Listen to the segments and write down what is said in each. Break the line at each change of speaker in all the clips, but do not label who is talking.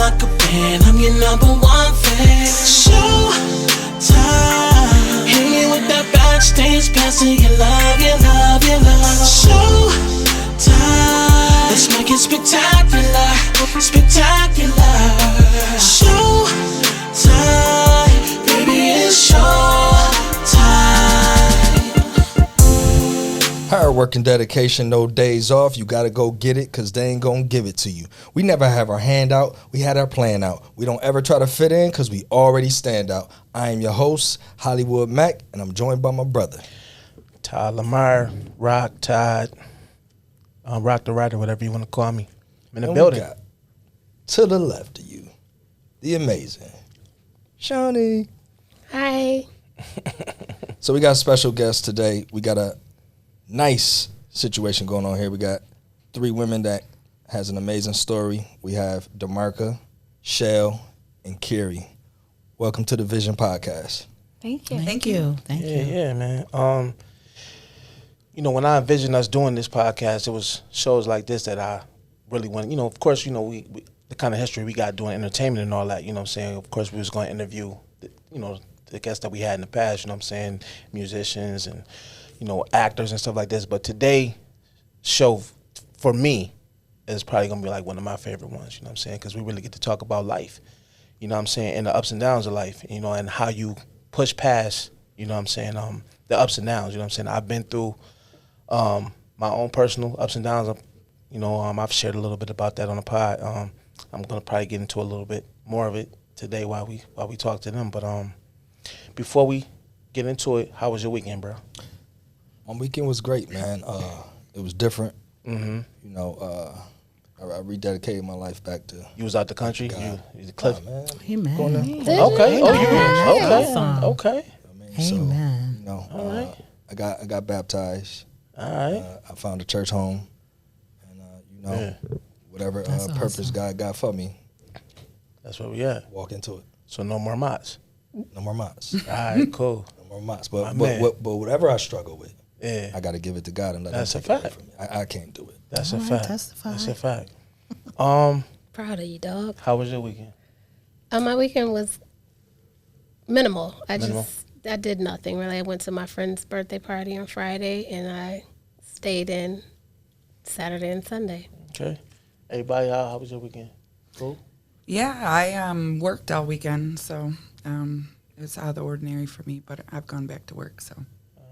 lock up in, I'm your number one fan. Showtime. Hit me with that backstage passing, you love, you love, you love. Showtime. Let's make it spectacular, spectacular. Showtime, baby, it's showtime.
Hard work and dedication, no days off. You gotta go get it, cause they ain't gonna give it to you. We never have our hand out, we had our plan out. We don't ever try to fit in, cause we already stand out. I am your host, Hollywood Mac, and I'm joined by my brother
Todd Lamar, Rock, Todd, Rock the Writer, whatever you want to call me. I'm in the building.
We got, to the left of you, the amazing Shawnee.
Hi.
So we got a special guest today. We got a nice situation going on here. We got three women that has an amazing story. We have DeMarca, Shell, and Carrie. Welcome to the Vision Podcast.
Thank you.
Thank you.
Yeah, man. When I envisioned us doing this podcast, it was shows like this that I really want. Of course, we the kind of history we got doing entertainment and all that. You know what I'm saying? Of course, we was going to interview, the guests that we had in the past. You know what I'm saying? Musicians and actors and stuff like this. But today, show for me is probably gonna be like one of my favorite ones. You know what I'm saying? Because we really get to talk about life. You know what I'm saying? And the ups and downs of life. And how you push past. You know what I'm saying? The ups and downs. You know what I'm saying? I've been through my own personal ups and downs. I've shared a little bit about that on the pod. I'm gonna probably get into a little bit more of it today while we talk to them. But before we get into it, how was your weekend, bro?
My weekend was great, man. It was different.
Mm-hmm.
I rededicated my life back to.
You was out the country.
God.
You the cliff.
Man.
Amen.
Okay. Okay.
Amen.
All right.
I got baptized.
All right.
I found a church home, and whatever purpose
awesome.
God got for me,
That's where we at.
walk into it.
So no more mods.
No more mods.
All right. Cool.
No more mods. But
man.
whatever I struggle with,
Yeah.
I got to give it to God and let
That's
Him
a
take it away
fact.
from me. I can't do it.
That's
All
a
right,
fact.
testify.
That's a fact.
Proud of you, dog.
How was your weekend?
My weekend was minimal.
Minimal?
I did nothing really. I went to my friend's birthday party on Friday, and I stayed in Saturday and Sunday.
Okay. Everybody, how was your weekend? Cool.
Yeah, I worked all weekend, so it's out of the ordinary for me, but I've gone back to work, so.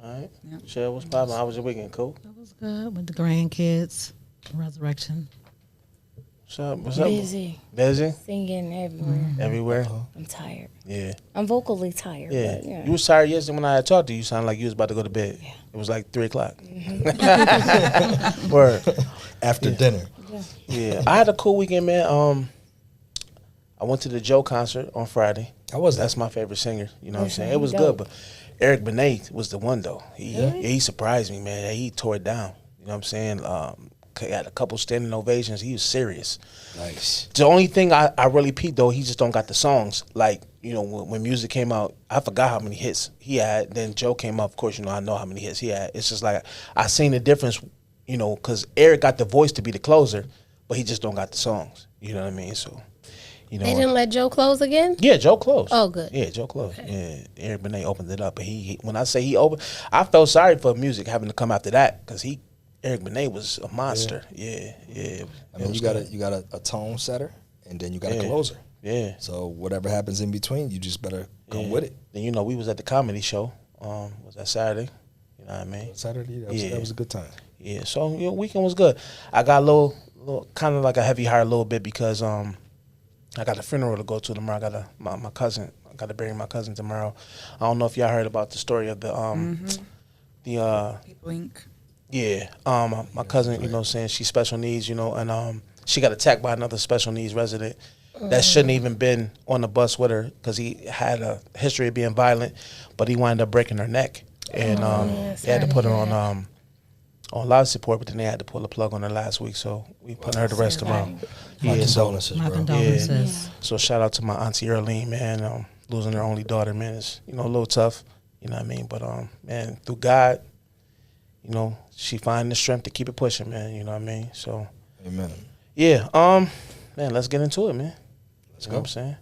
All right.
Yep.
Cheryl, what's poppin'? How was your weekend? Cool.
It was good with the grandkids, resurrection.
What's up? What's up?
Busy,
Busy?
singing everywhere.
Everywhere?
I'm tired.
Yeah.
I'm vocally tired.
Yeah.
But yeah.
You was tired yesterday when I had talked to you. You sounded like you was about to go to bed.
Yeah.
It was like 3 o'clock.
Mm-hmm.
Word.
After dinner.
Yeah. I had a cool weekend, man. I went to the Joe concert on Friday.
How was that?
That's my favorite singer. You know what I'm
That's
saying?
really
It was
dope.
good, but Eric Benet was the one, though.
Really?
He surprised me, man. He tore it down. You know what I'm saying? Had a couple standing ovations. He was serious.
Nice.
The only thing I really peeped, though, he just don't got the songs. Like, when music came out, I forgot how many hits he had. Then Joe came up. Of course, I know how many hits he had. It's just like I seen the difference, because Eric got the voice to be the closer, but he just don't got the songs. You know what I mean? So,
They didn't let Joe close again?
Yeah, Joe closed.
Oh, good.
Yeah, Joe closed. Okay. Yeah, Eric Benet opened it up, and when I say he opened, I felt sorry for music having to come after that because Eric Benet was a monster. Yeah.
I mean, you got a tone setter, and then you got a closer.
Yeah.
So whatever happens in between, you just better come with it.
Then we was at the comedy show. Was that Saturday? You know what I mean?
Saturday, that was a good time.
Yeah. So weekend was good. I got a little kind of like a heavy heart a little bit because I got a funeral to go to tomorrow. I got my cousin. I got to bury my cousin tomorrow. I don't know if y'all heard about the story of the
People Inc.
Yeah, my cousin, you know what I'm saying, she's special needs, and she got attacked by another special needs resident that shouldn't even been on the bus with her because he had a history of being violent, but he wound up breaking her neck. And they had to put her on life support, but then they had to pull the plug on her last week, so we put her to rest tomorrow.
My condolences,
My
bro.
condolences.
So shout out to my auntie Earlene, man, losing her only daughter, man, is, a little tough, you know what I mean, but, man, through God, she find the strength to keep it pushing, man. You know what I mean? So,
Amen.
yeah. Man, let's get into it, man. You know what I'm saying?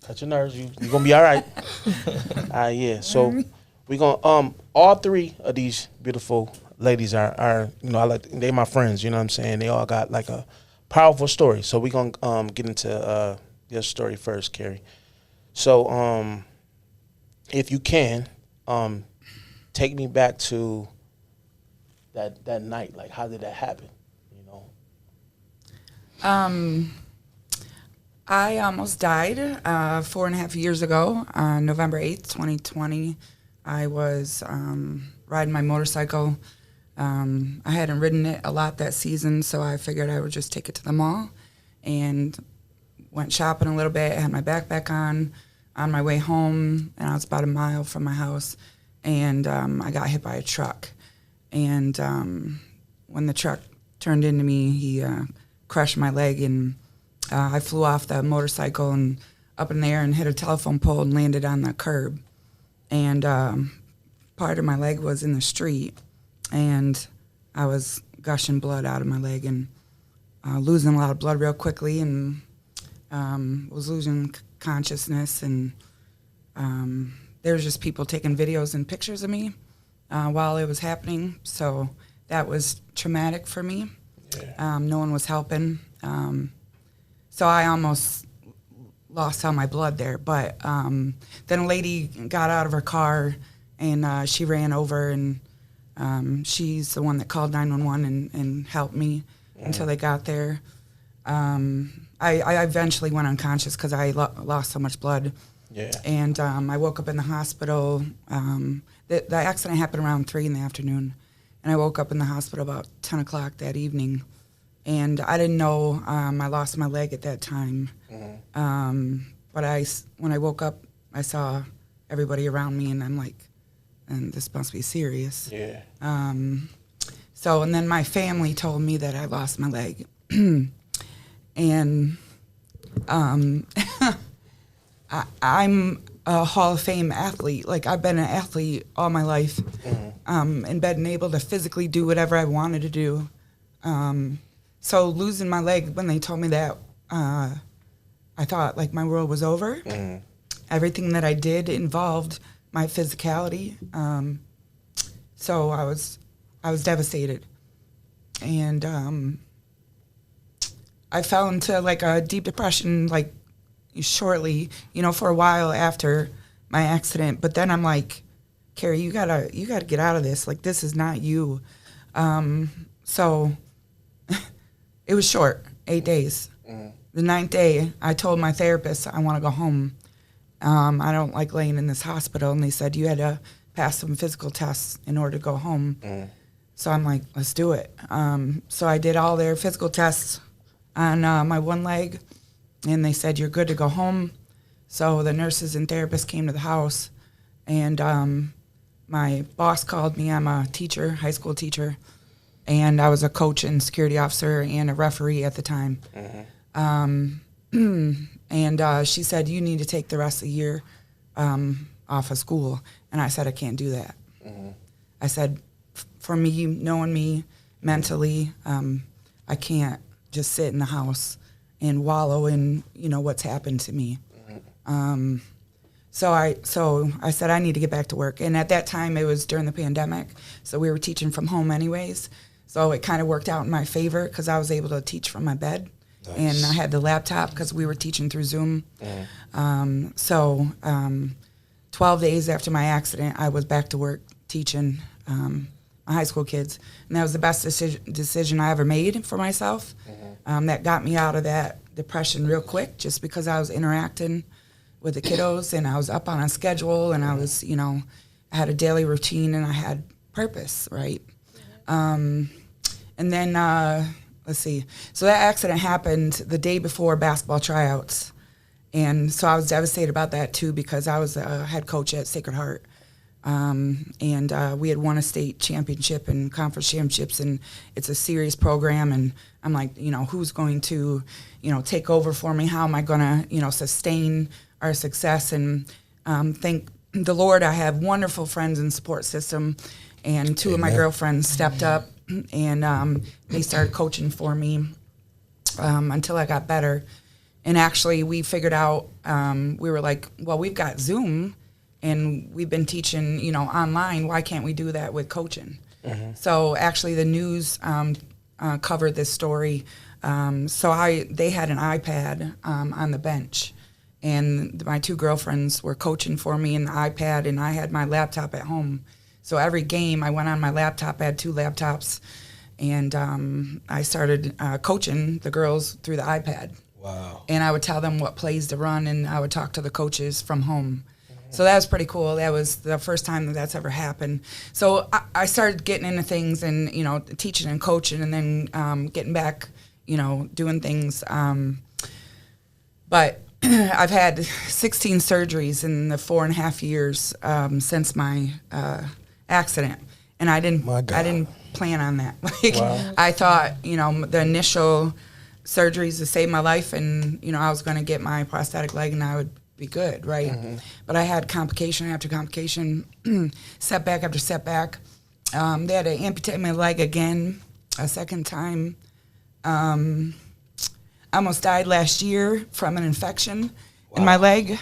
Touch your nerves. You're going to be all right. All right, yeah. So we're going to, all three of these beautiful ladies are they my friends, you know what I'm saying? They all got like a powerful story. So we're going to get into your story first, Carrie. So if you can, take me back to that night. Like, how did that happen? You know?
I almost died 4.5 years ago on November 8th, 2020. I was riding my motorcycle. I hadn't ridden it a lot that season, so I figured I would just take it to the mall and went shopping a little bit, had my backpack on my way home, and I was about a mile from my house, and I got hit by a truck. And when the truck turned into me, he crushed my leg, and I flew off the motorcycle and up in the air and hit a telephone pole and landed on the curb. And part of my leg was in the street, and I was gushing blood out of my leg and losing a lot of blood real quickly, and was losing consciousness. And there was just people taking videos and pictures of me while it was happening. So that was traumatic for me. Yeah. No one was helping. So I almost lost all my blood there. But then a lady got out of her car, and she ran over, and she's the one that called 911 and helped me until they got there. I eventually went unconscious because I lost so much blood. Yeah. And I woke up in the hospital. The accident happened around 3 in the afternoon, and I woke up in the hospital about 10 o'clock that evening. And I didn't know I lost my leg at that time. Mm-hmm. But when I woke up, I saw everybody around me, and I'm like, and this must be serious. Yeah. And then my family told me that I lost my leg. And I'm a Hall of Fame athlete. Like, I've been an athlete all my life, mm-hmm. And been able to physically do whatever I wanted to do. So losing my leg, when they told me that, I thought like my world was over. Mm-hmm. Everything that I did involved my physicality. So I was devastated. And I fell into like a deep depression, like shortly, for a while after my accident. But then I'm like, Carrie, you gotta get out of this. Like, this is not you. So it was short, 8 days. Mm. The 9th day, I told my therapist I want to go home. I don't like laying in this hospital. And they said, you had to pass some physical tests in order to go home. Mm. So I'm like, let's do it. So I did all their physical tests on my one leg, and they said, you're good to go home. So the nurses and therapists came to the house, and my boss called me. I'm a teacher, high school teacher, and I was a coach and security officer and a referee at the time. Mm-hmm. And she said, you need to take the rest of the year off of school. And I said, I can't do that. Mm-hmm. I said, for me, knowing me mentally, I can't just sit in the house and wallow in, what's happened to me. Mm-hmm. So I said, I need to get back to work. And at that time, it was during the pandemic, so we were teaching from home anyways. So it kind of worked out in my favor because I was able to teach from my bed. Nice. And I had the laptop because we were teaching through Zoom. Mm. 12 days after my accident, I was back to work teaching my high school kids. And that was the best decision I ever made for myself. Mm-hmm. That got me out of that depression real quick, just because I was interacting with the kiddos, and I was up on a schedule, and I was, I had a daily routine, and I had purpose, right? Mm-hmm. And then, let's see. So that accident happened the day before basketball tryouts. And so I was devastated about that, too, because I was a head coach at Sacred Heart. And we had won a state championship and conference championships, and it's a serious program. And I'm like, who's going to, take over for me? How am I going to, sustain our success? And thank the Lord, I have wonderful friends and support system. And two of my girlfriends stepped up, and they started coaching for me. until I got better. And actually, we figured out, we were like, well, we've got Zoom, and we've been teaching, online. Why can't we do that with coaching? So actually, the news covered this story. They had an iPad on the bench, and my two girlfriends were coaching for me in the iPad, and I had my laptop at home. So every game, I went on my laptop. I had 2 laptops, and I started coaching the girls through the iPad.
Wow.
And I would tell them what plays to run, and I would talk to the coaches from home. So that was pretty cool. That was the first time that that's ever happened. So I started getting into things and, teaching and coaching, and then getting back, doing things. But I've had 16 surgeries in the 4.5 years since my accident. And I didn't plan on that. I thought, the initial surgeries to save my life, and I was going to get my prosthetic leg and I would be good, right? But I had complication after complication, setback after setback. They had to amputate my leg again a second time. I almost died last year from an infection in my leg.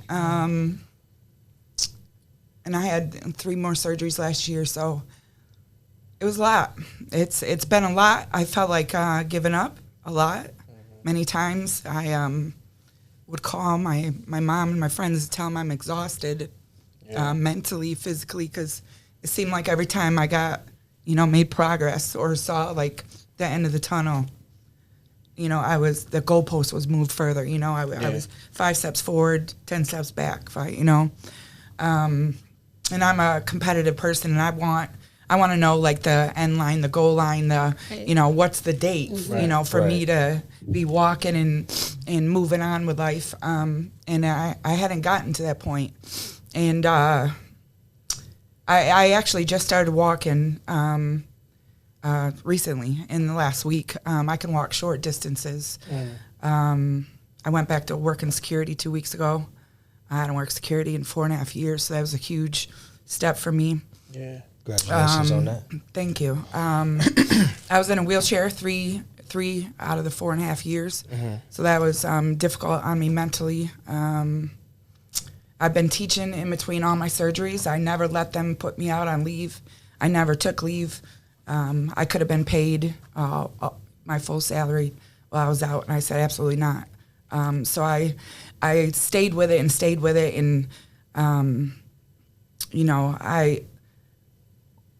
And I had 3 more surgeries last year, so it was a lot. It's been a lot. I felt like giving up a lot. Many times I would call my mom and my friends to tell them I'm exhausted, mentally, physically, because it seemed like every time I got, made progress or saw like the end of the tunnel, the goalpost was moved further. I was 5 steps forward, 10 steps back. And I'm a competitive person, and I want to know like the end line, the goal line, what's the date, for me to be walking and moving on with life. And I hadn't gotten to that point. And I actually just started walking recently in the last week. I can walk short distances. I went back to work in security 2 weeks ago. I hadn't worked security in 4.5 years, so that was a huge step for me.
Yeah.
Congratulations on that.
Thank you. I was in a wheelchair three out of the 4.5 years, so that was difficult on me mentally. I've been teaching in between all my surgeries. I never let them put me out on leave. I never took leave. I could have been paid my full salary while I was out, and I said absolutely not. So I stayed with it, and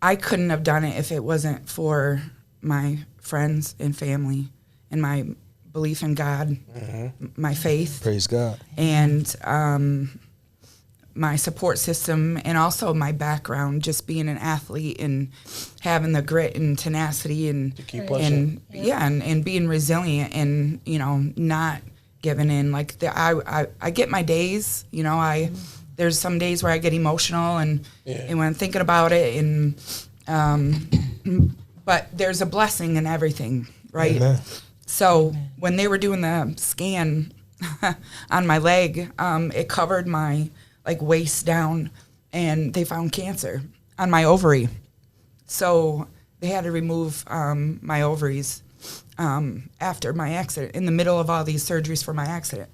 I couldn't have done it if it wasn't for my friends and family and my belief in God, my faith.
Praise God.
And my support system, and also my background, just being an athlete and having the grit and tenacity and
to keep pushing.
and being resilient and not giving in. Like I get my days, there's some days where I get emotional and when I'm thinking about it, and but there's a blessing in everything, right?
Amen.
So when they were doing the scan on my leg, it covered my waist down, and they found cancer on my ovary. So they had to remove my ovaries after my accident, in the middle of all these surgeries for my accident.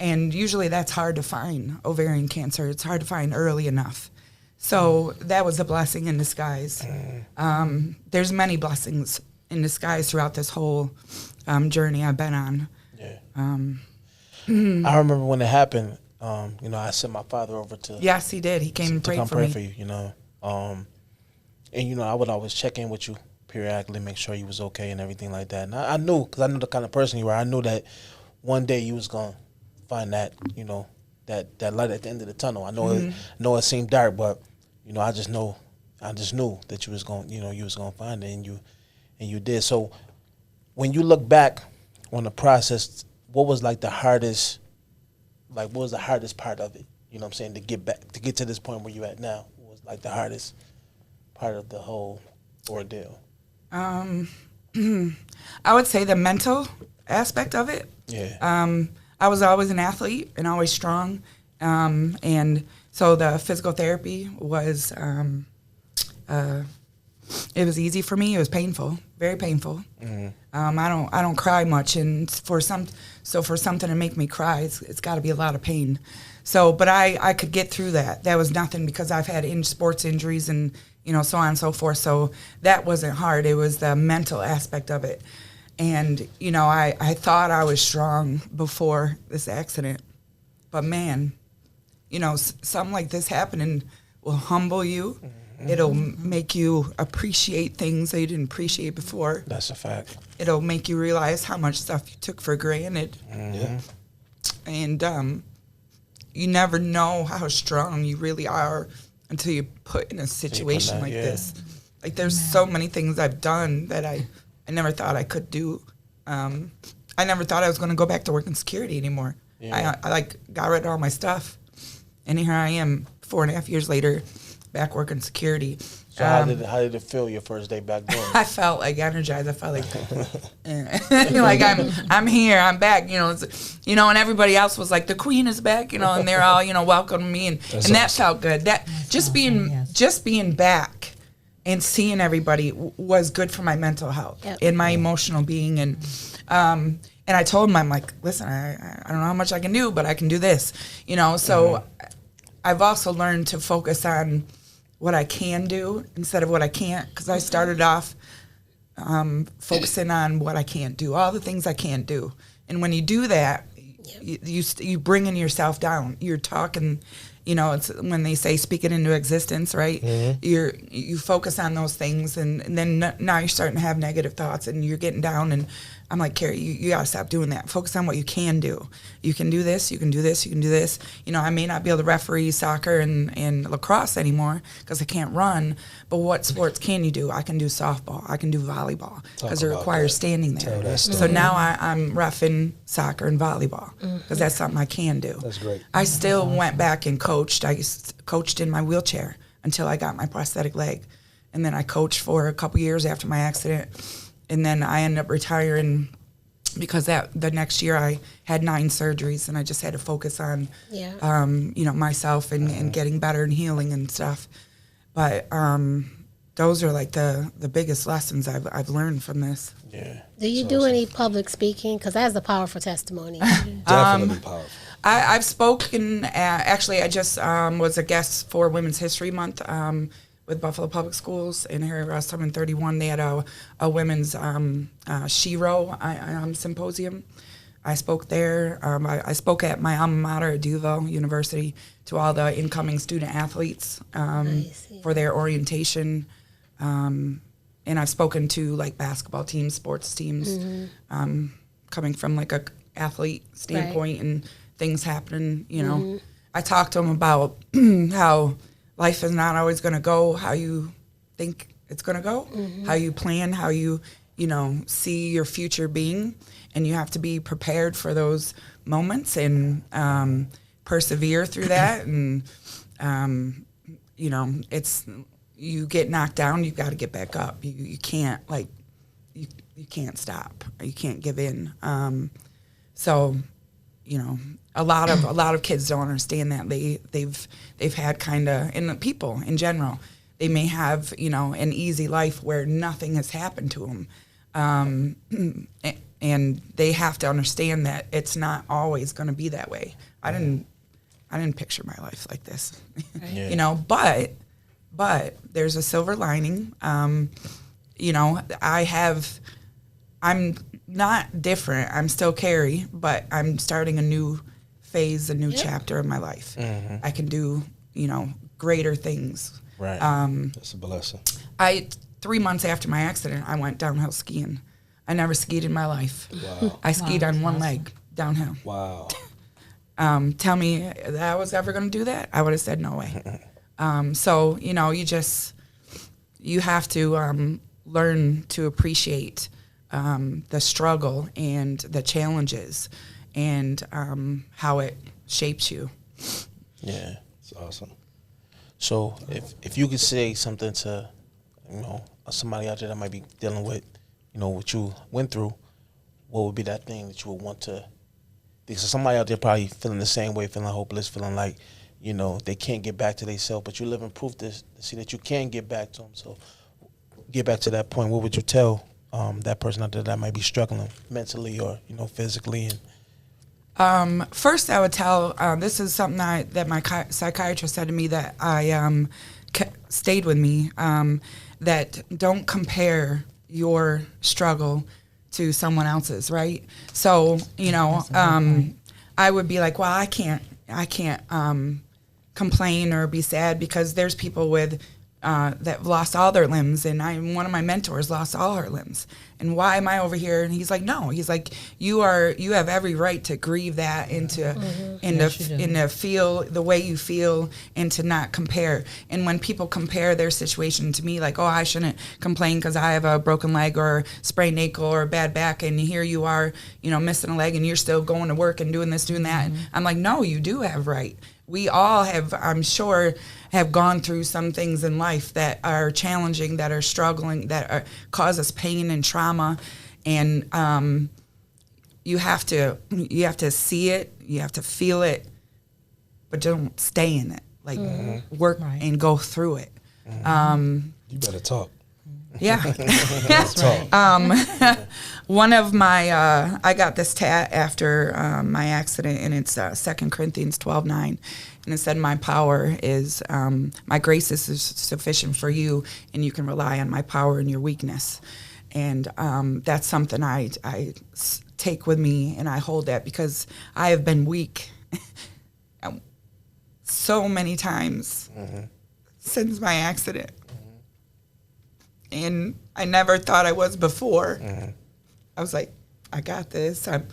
And usually that's hard to find, ovarian cancer. It's hard to find early enough. So that was a blessing in disguise. There's many blessings in disguise throughout this whole journey I've been on.
Yeah. I remember when it happened, I sent my father over to...
Yes, he did. He came and prayed for me.
For you, and, I would always check in with you periodically, make sure you was okay and everything like that. And I knew, because I knew the kind of person you were, I knew that one day you was going to find that, that light at the end of the tunnel. I know it seemed dark, but, I just knew that you was going, you was going to find it, and you did. So when you look back on the process, what was the hardest, what was the hardest part of it? You know what I'm saying? To get to this point where you at now, what was the hardest part of the whole ordeal?
I would say the mental aspect of it.
Yeah.
I was always an athlete and always strong. And so the physical therapy was It was easy for me. It was painful, very painful. I don't cry much, and for something to make me cry, it's got to be a lot of pain. So, but I could get through that. That was nothing because I've had sports injuries and so on and so forth. So that wasn't hard. It was the mental aspect of it. And I thought I was strong before this accident, but man, something like this happening will humble you. It'll make you appreciate things that you didn't appreciate before.
That's a fact.
It'll make you realize how much stuff you took for granted.
Yeah.
And you never know how strong you really are until you're put in a situation like this. Like there's so many things I've done that I never thought I could do. I never thought I was going to go back to working security anymore.
Yeah.
I got rid of all my stuff. And here I am 4.5 years later, back working security.
So how did it feel your first day back doing it?
I felt like energized. I felt like, like I'm here, I'm back. And everybody else was like, the queen is back. And they're all welcoming me, and that felt good. That just being back and seeing everybody was good for my mental health and my emotional being. And I told them, I'm like, listen, I don't know how much I can do, but I can do this. So I've also learned to focus on what I can do instead of what I can't, because I started off focusing on what I can't do, all the things I can't do. And when you do that, you bringing yourself down. You're talking, it's when they say speak it into existence, right? You focus on those things, and then now you're starting to have negative thoughts, and you're getting down. And I'm like, Carrie, you gotta stop doing that. Focus on what you can do. You can do this. You can do this. You can do this. I may not be able to referee soccer and lacrosse anymore because I can't run. But what sports can you do? I can do softball. I can do volleyball because it requires standing there. So now I'm reffing soccer and volleyball because that's something I can do.
That's great.
I still went back and coached. I coached in my wheelchair until I got my prosthetic leg, and then I coached for a couple years after my accident. And then I ended up retiring because the next year I had 9 surgeries, and I just had to focus on, myself and getting better and healing and stuff. But those are like the biggest lessons I've learned from this.
Yeah.
Do you do any public speaking? Because that's a powerful testimony.
Definitely powerful.
I've spoken. Actually, I just was a guest for Women's History Month with Buffalo Public Schools in here, Summon 31. They had a women's Shiro symposium. I spoke there. I spoke at my alma mater at Duval University to all the incoming student athletes for their orientation. And I've spoken to like basketball teams, sports teams, coming from like a athlete standpoint and things happening. I talked to them about how life is not always going to go how you think it's going to go, how you plan, how you see your future being, and you have to be prepared for those moments and persevere through that. And it's you get knocked down, you've got to get back up. You can't you can't stop. You can't give in. So a lot of kids don't understand that. They've had kind of, and the people in general, they may have an easy life where nothing has happened to them, and they have to understand that it's not always going to be that way. I didn't picture my life like this, but there's a silver lining. I'm not different. I'm still Carrie, but I'm starting a new phase, a new chapter of my life. I can do, greater things.
Right.
That's a blessing.
3 months after my accident, I went downhill skiing. I never skied in my life.
Wow.
I skied on one leg downhill.
Wow.
Tell me that I was ever going to do that, I would have said no way. So, you have to learn to appreciate the struggle and the challenges and how it shapes you.
Yeah.
It's awesome.
So if you could say something to, somebody out there that might be dealing with, what you went through, what would be that thing that you would want to, because somebody out there probably feeling the same way, feeling hopeless, feeling like, they can't get back to themselves, but you're living proof to see that you can get back to them. So get back to that point, what would you tell that person out there that might be struggling mentally or physically? And
First, I would tell this is something that my psychiatrist said to me that I stayed with me. That don't compare your struggle to someone else's, right? So I would be like, well, I can't complain or be sad because there's people with that lost all their limbs, and one of my mentors lost all her limbs. And why am I over here? And he's like, no. He's like, you have every right to grieve that and to feel the way you feel and to not compare. And when people compare their situation to me, like, oh, I shouldn't complain because I have a broken leg or sprained ankle or a bad back, and here you are, missing a leg, and you're still going to work and doing this, doing that. And I'm like, no, you do have right. We all have, I'm sure, have gone through some things in life that are challenging, that are struggling, that cause us pain and trauma, and you have to see it, you have to feel it, but don't stay in it. Like work and go through it.
You better talk.
Yeah.
That's right.
One of my, I got this tat after my accident, and it's 2 Corinthians 12:9. And it said, my power is, my grace is sufficient for you, and you can rely on my power in your weakness. And that's something I take with me, and I hold that because I have been weak so many times since my accident. And I never thought I was before. I was like, I got this. I'm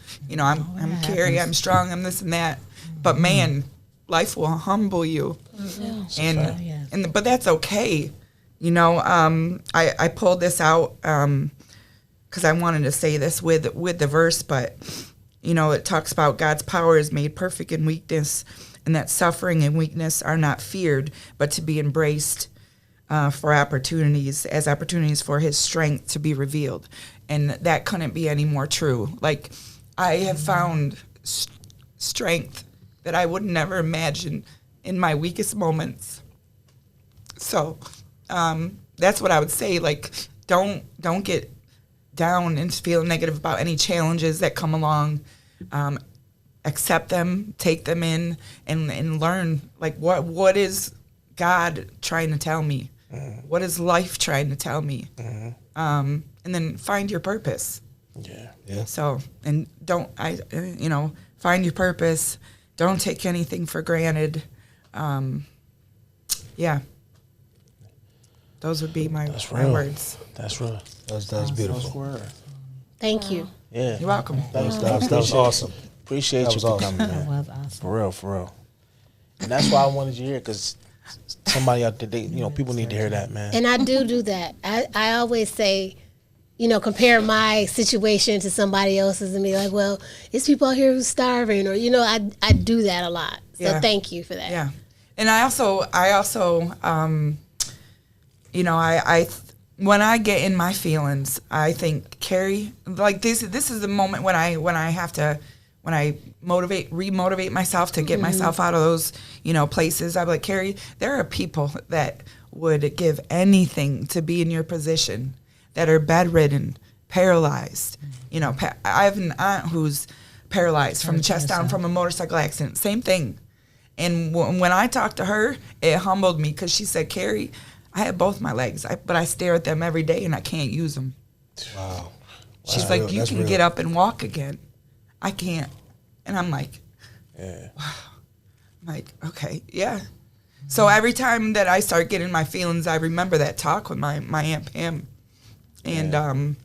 Carrie. I'm strong. I'm this and that. But man, life will humble you, but that's okay. I pulled this out because I wanted to say this with the verse, but it talks about God's power is made perfect in weakness, and that suffering and weakness are not feared, but to be embraced. For opportunities for his strength to be revealed. And that couldn't be any more true. Like, I have found strength that I would never imagine in my weakest moments. So that's what I would say. Like, don't get down and feel negative about any challenges that come along. Accept them, take them in, and learn, like, what is God trying to tell me? What is life trying to tell me? And then find your purpose.
Yeah.
So, and find your purpose. Don't take anything for granted. Those would be my words.
That's real.
That's beautiful.
That's word.
Thank you.
Yeah.
You're welcome.
That was awesome.
Appreciate
That
you
was
for
awesome.
coming, man.
That was awesome.
For real. And that's why I wanted you here, because somebody out there, people need to hear that, man.
And I do that. I always say, compare my situation to somebody else's and be like, well, it's people out here who's starving, or, I do that a lot. So thank you for that.
Yeah. And I also, when I get in my feelings, I think, Carrie, like this is the moment when I have to, when I remotivate myself to get myself out of those, places. I'm like, Carrie, there are people that would give anything to be in your position, that are bedridden, paralyzed. I have an aunt who's paralyzed from the chest down from a motorcycle accident. Same thing. And when I talked to her, it humbled me because she said, Carrie, I have both my legs, but I stare at them every day and I can't use them.
Wow.
She's like, you can get up and walk again. I can't. And I'm like, wow. I'm like, okay, yeah. So every time that I start getting my feelings, I remember that talk with my Aunt Pam. And I'm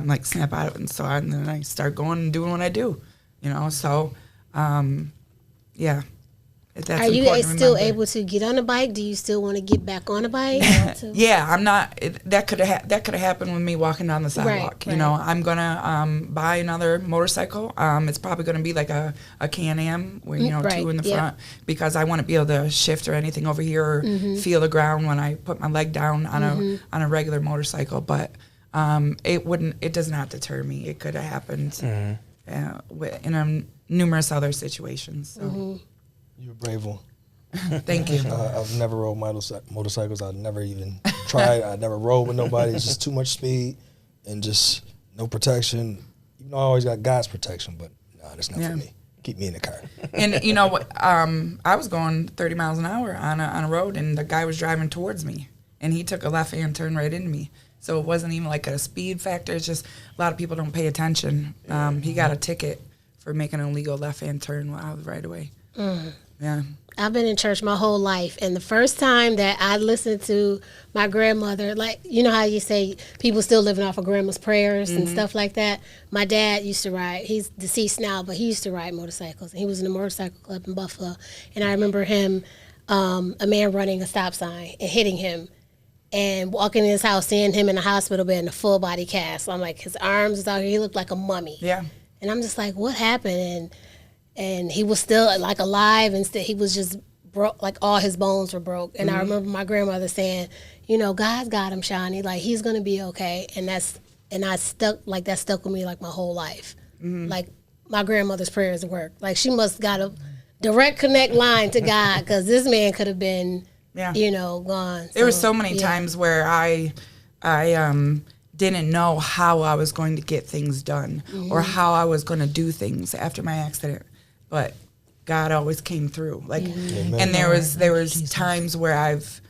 like, snap out of it. And so then I start going and doing what I do, so, that's
Are you
important to
still
remember.
able to get on a bike? Do you still want to get back on a bike?
Yeah, I'm not. That could have happened with me walking down the sidewalk.
Right.
I'm gonna buy another motorcycle. It's probably gonna be like a Can-Am, where two in the front, because I want to be able to shift or anything over here or feel the ground when I put my leg down on a regular motorcycle. But it does not deter me. It could have happened in numerous other situations. So.
You're a brave one.
Thank you.
I've never rode motorcycles. I've never even tried. I never rode with nobody. It's just too much speed and just no protection. You know, I always got God's protection, but nah, that's not for me. Keep me in the car.
And you know what? I was going 30 miles an hour on a road, and the guy was driving towards me, and he took a left-hand turn right into me. So it wasn't even like a speed factor. It's just a lot of people don't pay attention. He got a ticket for making an illegal left-hand turn while I was right away. Yeah.
I've been in church my whole life, and the first time that I listened to my grandmother, like, you know how you say people still living off of grandma's prayers and stuff like that? My dad used to ride. He's deceased now, but he used to ride motorcycles. He was in a motorcycle club in Buffalo, and I remember him, a man running a stop sign and hitting him, and walking in his house, seeing him in the hospital bed in a full body cast. I'm like, his arms was out here. He looked like a mummy.
Yeah.
And I'm just like, what happened? And he was still like alive, and he was just broke, like all his bones were broke. And I remember my grandmother saying, you know, God's got him, Shawnee, like he's gonna be okay. And that stuck with me like my whole life. Like my grandmother's prayers worked. Like she must got a direct connect line to God, because this man could have been, you know, gone.
There were so many times where I didn't know how I was going to get things done or how I was going to do things after my accident, but God always came through. Like, and there was times where I've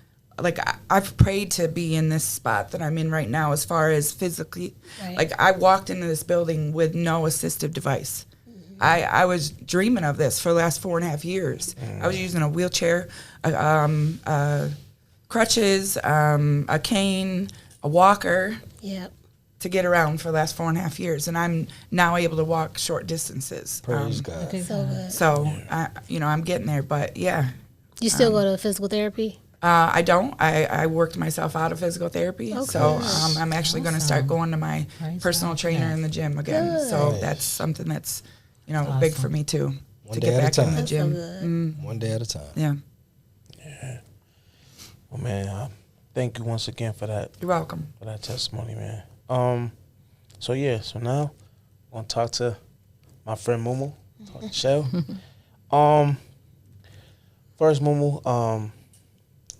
prayed to be in this spot that I'm in right now, as far as physically. Right. Like, I walked into this building with no assistive device. I was dreaming of this for the last 4.5 years. I was using a wheelchair, crutches, a cane, a walker.
Yep.
To get around for the last 4.5 years, and I'm now able to walk short distances.
Praise God.
So good.
So, I'm getting there, but yeah.
You still go to physical therapy?
I don't. I worked myself out of physical therapy, so I'm actually going to start going to my personal trainer in the gym again.
Good.
So that's something that's, big for me too,
One
to
day
get
at a
back in
time.
the gym.
So
One day at a time.
Yeah.
Well, man, thank you once again for that.
You're welcome.
For that testimony, man. So now I'm gonna talk to my friend Mumu, talk to Shell. First, Mumu,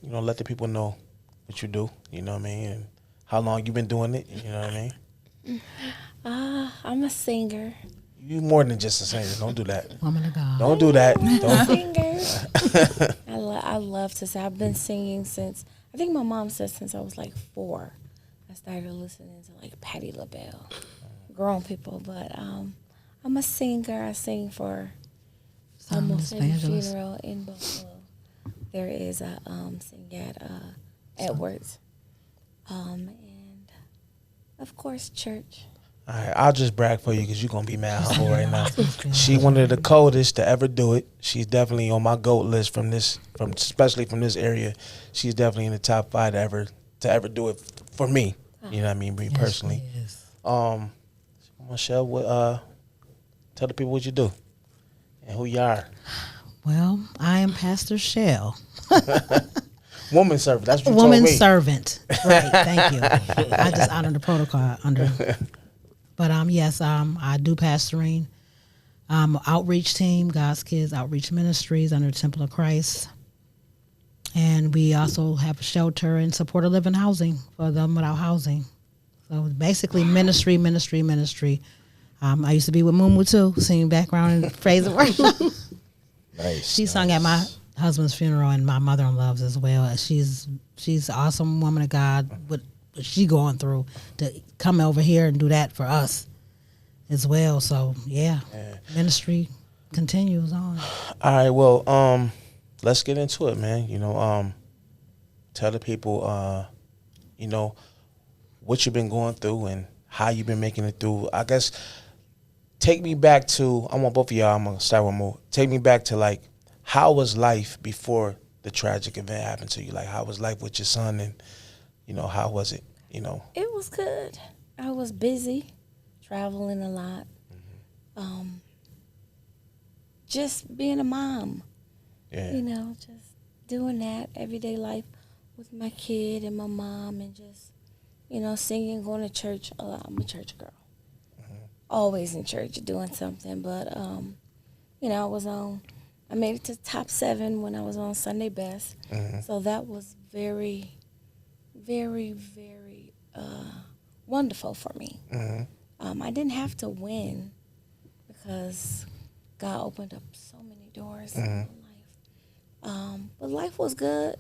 let the people know what you do, you know what I mean, and how long you've been doing it, you know what I mean?
I'm a singer.
You more than just a singer. Don't do that.
Woman of God.
Don't do that.
I'm a
Don't.
singer. I love to sing. I've been singing since, I think my mom said since I was like 4. I started listening to like Patti LaBelle, grown people. But I'm a singer. I sing for almost every funeral in Buffalo. There is a sing at Edwards, and of course church.
All right, I'll just brag for you because you're going to be mad humble right now. She one of the coldest to ever do it. She's definitely on my GOAT list especially from this area. She's definitely in the top 5 to ever do it for me. You know what I mean, me personally. Michelle, tell the people what you do and who you are.
Well, I am Pastor Shell.
Woman servant, that's what you
Woman
told me.
servant. Right, thank you. I just honor the protocol under. But yes, I do pastoring. Outreach team, God's Kids Outreach Ministries under Temple of Christ. And we also have a shelter and supported living housing for them without housing. So basically ministry. I used to be with Mumu too, singing background and praise and worship.
Nice.
She sung at my husband's funeral and my mother-in-law's as well. She's an awesome woman of God. What she going through to come over here and do that for us as well. So yeah. Ministry continues on.
All right, well, let's get into it, man. Tell the people, what you've been going through and how you've been making it through. I guess take me back to, I want both of y'all, I'm going to start with Mo. Take me back to, like, how was life before the tragic event happened to you? Like, how was life with your son and, how was it,
It was good. I was busy, traveling a lot. Just being a mom.
Yeah.
Just doing that, everyday life with my kid and my mom and just, singing, going to church a lot. I'm a church girl. Always in church doing something. But, I was on I made it to top 7 when I was on Sunday Best. So that was very, very, very wonderful for me. I didn't have to win because God opened up so many doors in my life. But life was good.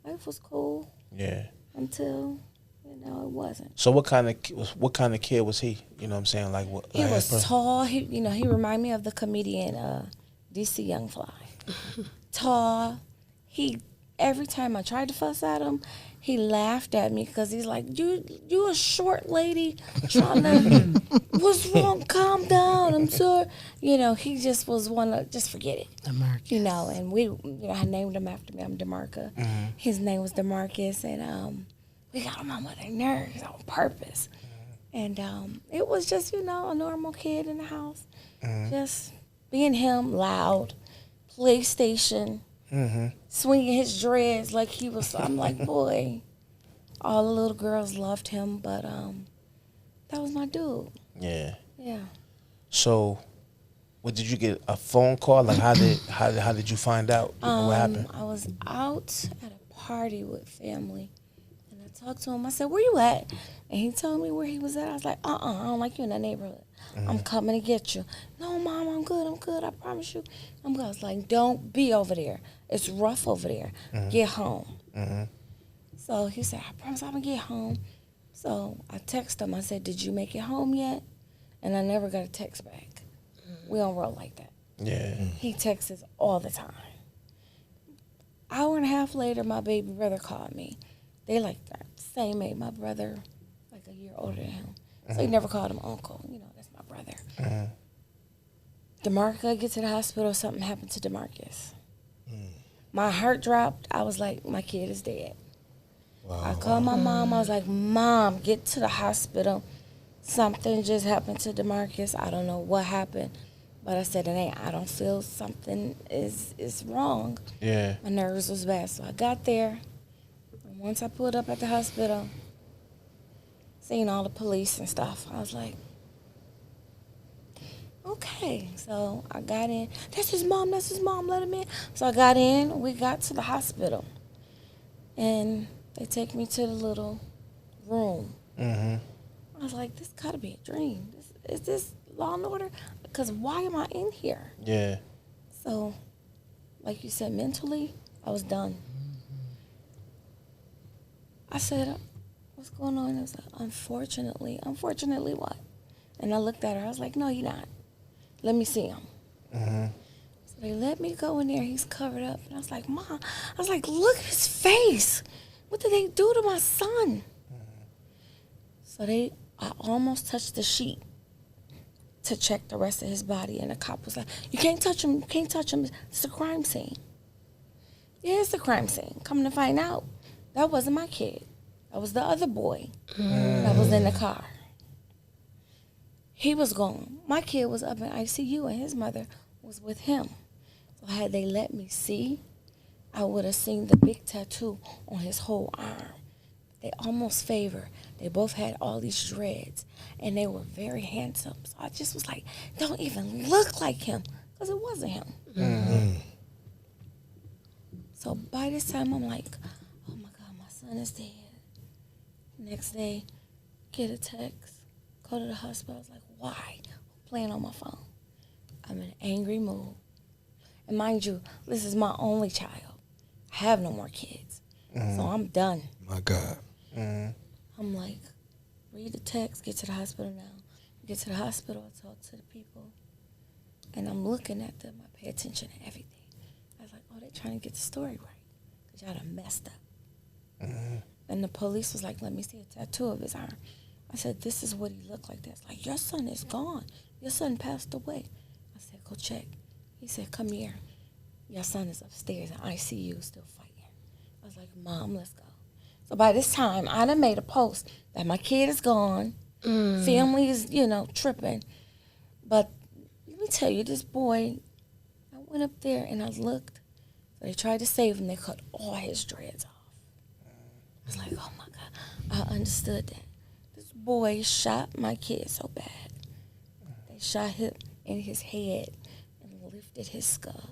Life was cool.
Yeah.
Until, it wasn't.
So what kind of kid was he? You know what I'm saying? Like what?
He was tall. He reminded me of the comedian DC Young Fly. Tall. Every time I tried to fuss at him, he laughed at me because he's like, you a short lady trying to, what's wrong? Calm down. I'm sorry. He just was one of, just forget it.
DeMarcus.
And I named him after me. I'm DeMarca. His name was DeMarcus, and we got him on their nerves on purpose. And it was just, a normal kid in the house. Just being him, loud, PlayStation, swinging his dreads like he was, I'm like, boy. All the little girls loved him, but that was my dude.
Yeah.
Yeah.
So, what did you get a phone call? Like how did you find out what happened?
I was out at a party with family, and I talked to him. I said, "Where you at?" And he told me where he was at. I was like, I don't like you in that neighborhood. I'm coming to get you. No, Mom, I'm good. I promise you. I was like, don't be over there. It's rough over there. Get home. So he said, I promise I'm going to get home. So I texted him. I said, did you make it home yet? And I never got a text back. We don't roll like that.
Yeah.
He texts us all the time. Hour and a half later, my baby brother called me. They like that same age. My brother, like a year older than him. So he never called him uncle. That's my brother. DeMarca gets to the hospital. Something happened to DeMarcus. My heart dropped. I was like, my kid is dead. Wow. I called my mom. I was like, Mom, get to the hospital. Something just happened to DeMarcus. I don't know what happened. But I said, I don't feel something is wrong.
Yeah.
My nerves was bad. So I got there. And once I pulled up at the hospital, seeing all the police and stuff, I was like, okay. So I got in. That's his mom, let him in. So I got in. We got to the hospital. And they take me to the little room. I was like, this gotta be a dream. Is this Law and Order? Because why am I in here?
Yeah.
So, like you said, mentally, I was done. I said, what's going on? I was like, unfortunately what? And I looked at her. I was like, no, you're not. Let me see him. So they let me go in there. He's covered up. And I was like, Mom, look at his face. What did they do to my son? So I almost touched the sheet to check the rest of his body. And the cop was like, you can't touch him. It's a crime scene. Yeah, it's a crime scene. Coming to find out, that wasn't my kid. That was the other boy that was in the car. He was gone. My kid was up in ICU, and his mother was with him. So had they let me see, I would have seen the big tattoo on his whole arm. They almost favored. They both had all these dreads, and they were very handsome. So I just was like, don't even look like him, because it wasn't him. So by this time, I'm like, oh my God, my son is dead. Next day, get a text, go to the hospital. I was like, why? Playing on my phone. I'm in an angry mood. And mind you, this is my only child. I have no more kids. So I'm done.
My God.
I'm like, read the text, get to the hospital now. Get to the hospital, I talk to the people. And I'm looking at them, I pay attention to everything. I was like, oh, they're trying to get the story right. Because y'all done messed up. And the police was like, let me see a tattoo of his arm. I said, this is what he looked like. That's like, your son is gone. Your son passed away. I said, go check. He said, come here. Your son is upstairs in ICU still fighting. I was like, Mom, let's go. So by this time, I done made a post that my kid is gone. Family is, tripping. But let me tell you, this boy, I went up there and I looked. So they tried to save him. They cut all his dreads off. I was like, oh my God. I understood that. This boy shot my kid so bad. They shot him in his head and lifted his skull.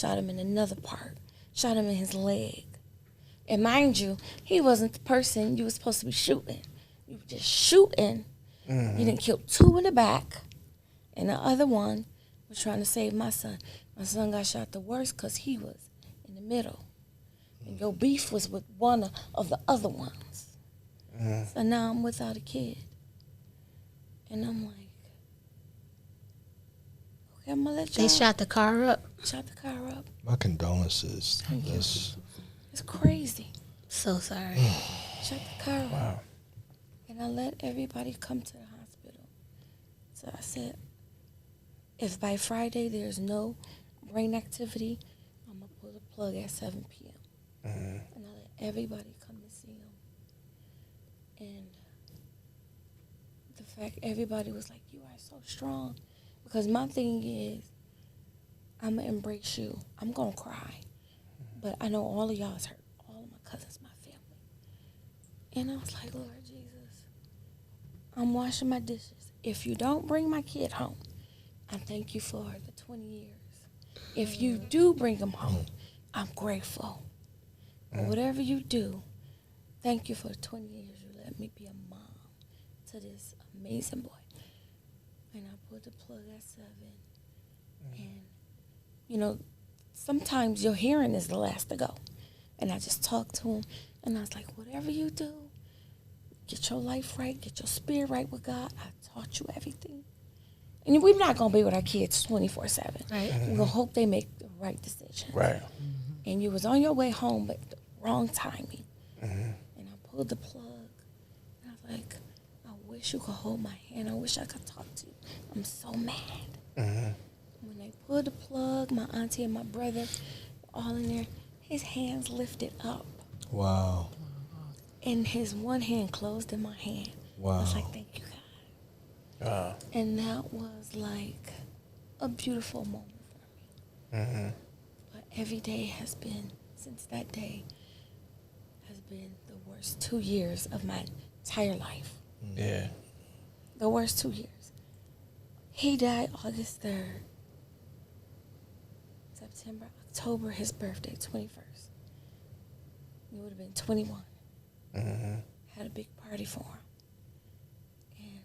shot him in another part, shot him in his leg. And mind you, he wasn't the person you were supposed to be shooting. You were just shooting. You didn't kill 2 in the back, and the other one was trying to save my son. My son got shot the worst because he was in the middle. And your beef was with one of the other ones. So now I'm without a kid. And I'm like, okay, I'm going to let y'all.
They shot the car up.
Shot the car up.
My condolences.
Thank you.
That's-
It's crazy.
So sorry.
Shut the car up. And I let everybody come to the hospital. So I said, if by Friday there's no brain activity, I'm going to pull the plug at 7 p.m. And I let everybody come to see him. And the fact everybody was like, you are so strong. Because my thing is, I'm going to embrace you. I'm going to cry. But I know all of y'all is hurt. All of my cousins, my family. And I was like, Lord Jesus, I'm washing my dishes. If you don't bring my kid home, I thank you for the 20 years. If you do bring him home, I'm grateful. But whatever you do, thank you for the 20 years you let me be a mom to this amazing boy. And I put the plug at 7. And, you know, sometimes your hearing is the last to go. And I just talked to him, and I was like, whatever you do, get your life right, get your spirit right with God. I taught you everything. And we're not going to be with our kids 24/7.
Right.
We're going to hope they make the right decision.
Right.
And you was on your way home, but the wrong timing. And I pulled the plug, and I was like, I wish you could hold my hand. I wish I could talk to you. I'm so mad. When they pulled the plug, my auntie and my brother were all in there. His hands lifted up,
Wow.
and his one hand closed in my hand. I was like, thank you, God. And that was like a beautiful moment for me. But every day has been, since that day, has been the worst 2 years of my entire life.
Yeah.
The worst 2 years. He died August 3rd. September, October, his birthday, 21st. He would have been 21. Had a big party for him. And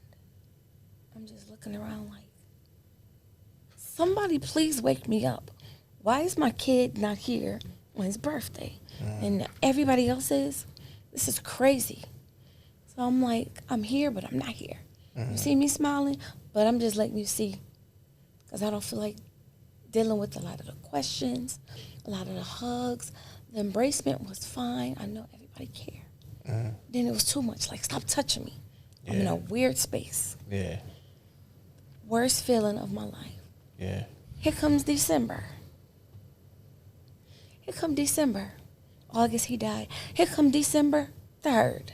I'm just looking around like, somebody please wake me up. Why is my kid not here on his birthday? And everybody else is? This is crazy. So I'm like, I'm here, but I'm not here. You see me smiling, but I'm just letting you see. Because I don't feel like dealing with a lot of the questions, a lot of the hugs. The embracement was fine. I know everybody cared. Then it was too much. Like, stop touching me. I'm in a weird space.
Yeah.
Worst feeling of my life.
Yeah.
Here comes December. Here come December. August, he died. Here come December 3rd.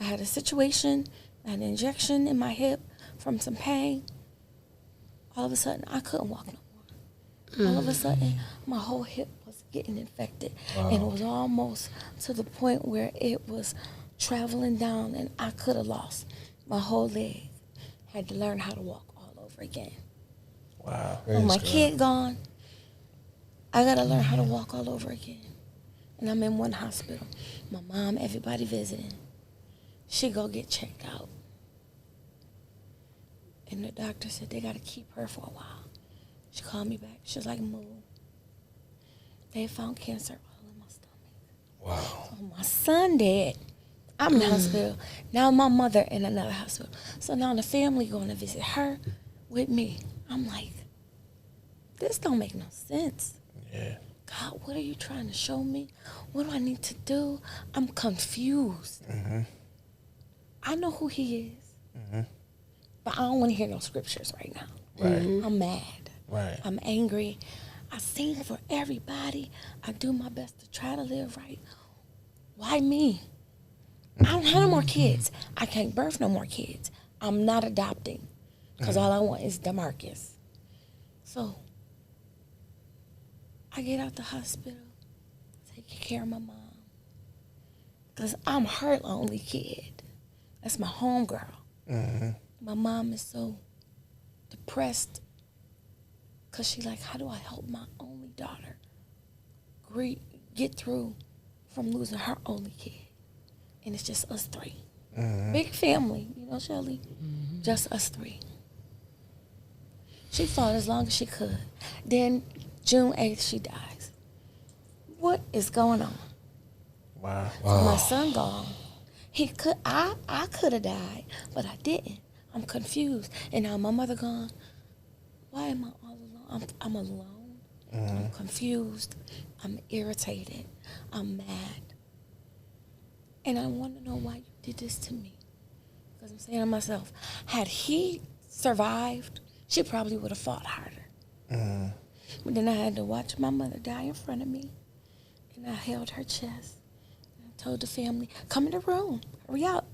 I had a situation, I had an injection in my hip from some pain. All of a sudden, I couldn't walk no more. All of a sudden, my whole hip was getting infected. And it was almost to the point where it was traveling down, and I could have lost my whole leg. Had to learn how to walk all over again.
Wow.
When my kid gone, I got to learn how to walk all over again. And I'm in one hospital. My mom, everybody visiting. She go get checked out. And the doctor said they got to keep her for a while. She called me back. She was like, Moo, they found cancer all in my stomach.
Wow.
So my son dead. I'm in the hospital. Now my mother in another hospital. So now the family going to visit her with me. I'm like, this don't make no sense.
Yeah.
God, what are you trying to show me? What do I need to do? I'm confused. I know who he is. But I don't want to hear no scriptures right now.
Right.
I'm mad.
Right.
I'm angry. I sing for everybody. I do my best to try to live right. Why me? I don't have no more kids. I can't birth no more kids. I'm not adopting because all I want is DeMarcus. So I get out the hospital, taking care of my mom because I'm her only kid. That's my homegirl. My mom is so depressed because she like, how do I help my only daughter get through from losing her only kid. And it's just us three. Big family, you know, Shelly? Just us three. She fought as long as she could. Then June 8th, she dies. What is going on?
Wow.
So my son gone. I could have died, but I didn't. I'm confused. And now my mother gone. Why am I all alone? I'm alone. I'm confused. I'm irritated. I'm mad. And I want to know why you did this to me. Because I'm saying to myself, had he survived, she probably would have fought harder. But then I had to watch my mother die in front of me. And I held her chest. And I told the family, come in the room, hurry up.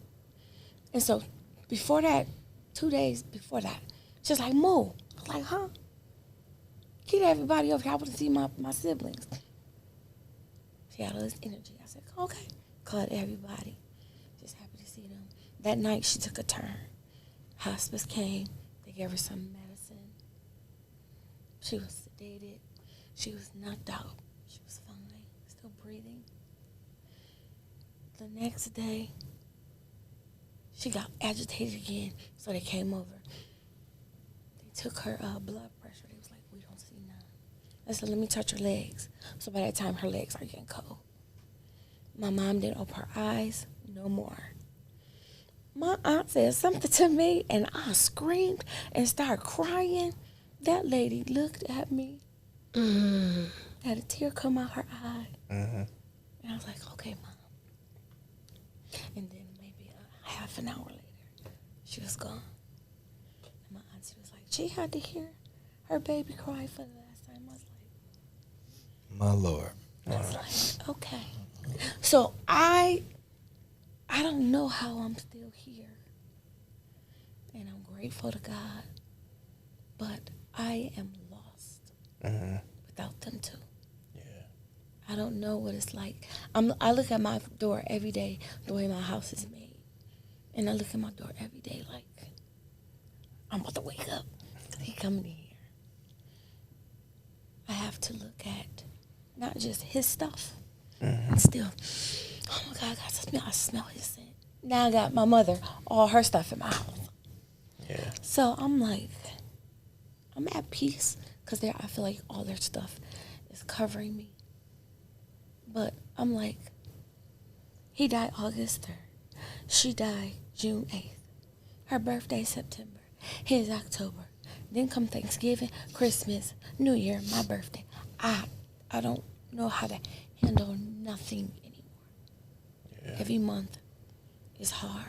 And so before that, 2 days before that, she's like, Moo. I was like, huh? Get everybody over here. I want to see my siblings. She had all this energy. I said, okay. Called everybody. Just happy to see them. That night, she took a turn. Hospice came. They gave her some medicine. She was sedated. She was knocked out. She was fine. Still breathing. The next day, she got agitated again. So they came over. They took her blood pressure. They was like, we don't see none. I said, let me touch her legs. So by that time, her legs are getting cold. My mom didn't open her eyes no more. My aunt said something to me, and I screamed and started crying. That lady looked at me, had a tear come out her eye. And I was like, okay, Mom. And then maybe a half an hour later, she was gone. And my auntie was like, she had to hear her baby cry for the last time. I was like,
My Lord.
I was like, okay. So I don't know how I'm still here. And I'm grateful to God. But I am lost without them too.
Yeah.
I don't know what it's like. I look at my door every day the way my house is made. And I look at my door every day like I'm about to wake up. He coming in here. I have to look at not just his stuff. And still, oh my God, I smell his scent. Now I got my mother, all her stuff in my house.
Yeah.
So I'm like, I'm at peace because I feel like all their stuff is covering me. But I'm like, he died August 3rd. She died June 8th. Her birthday September. His October. Then come Thanksgiving, Christmas, New Year, my birthday. I don't know how to handle nothing anymore.
Yeah.
Every month is hard.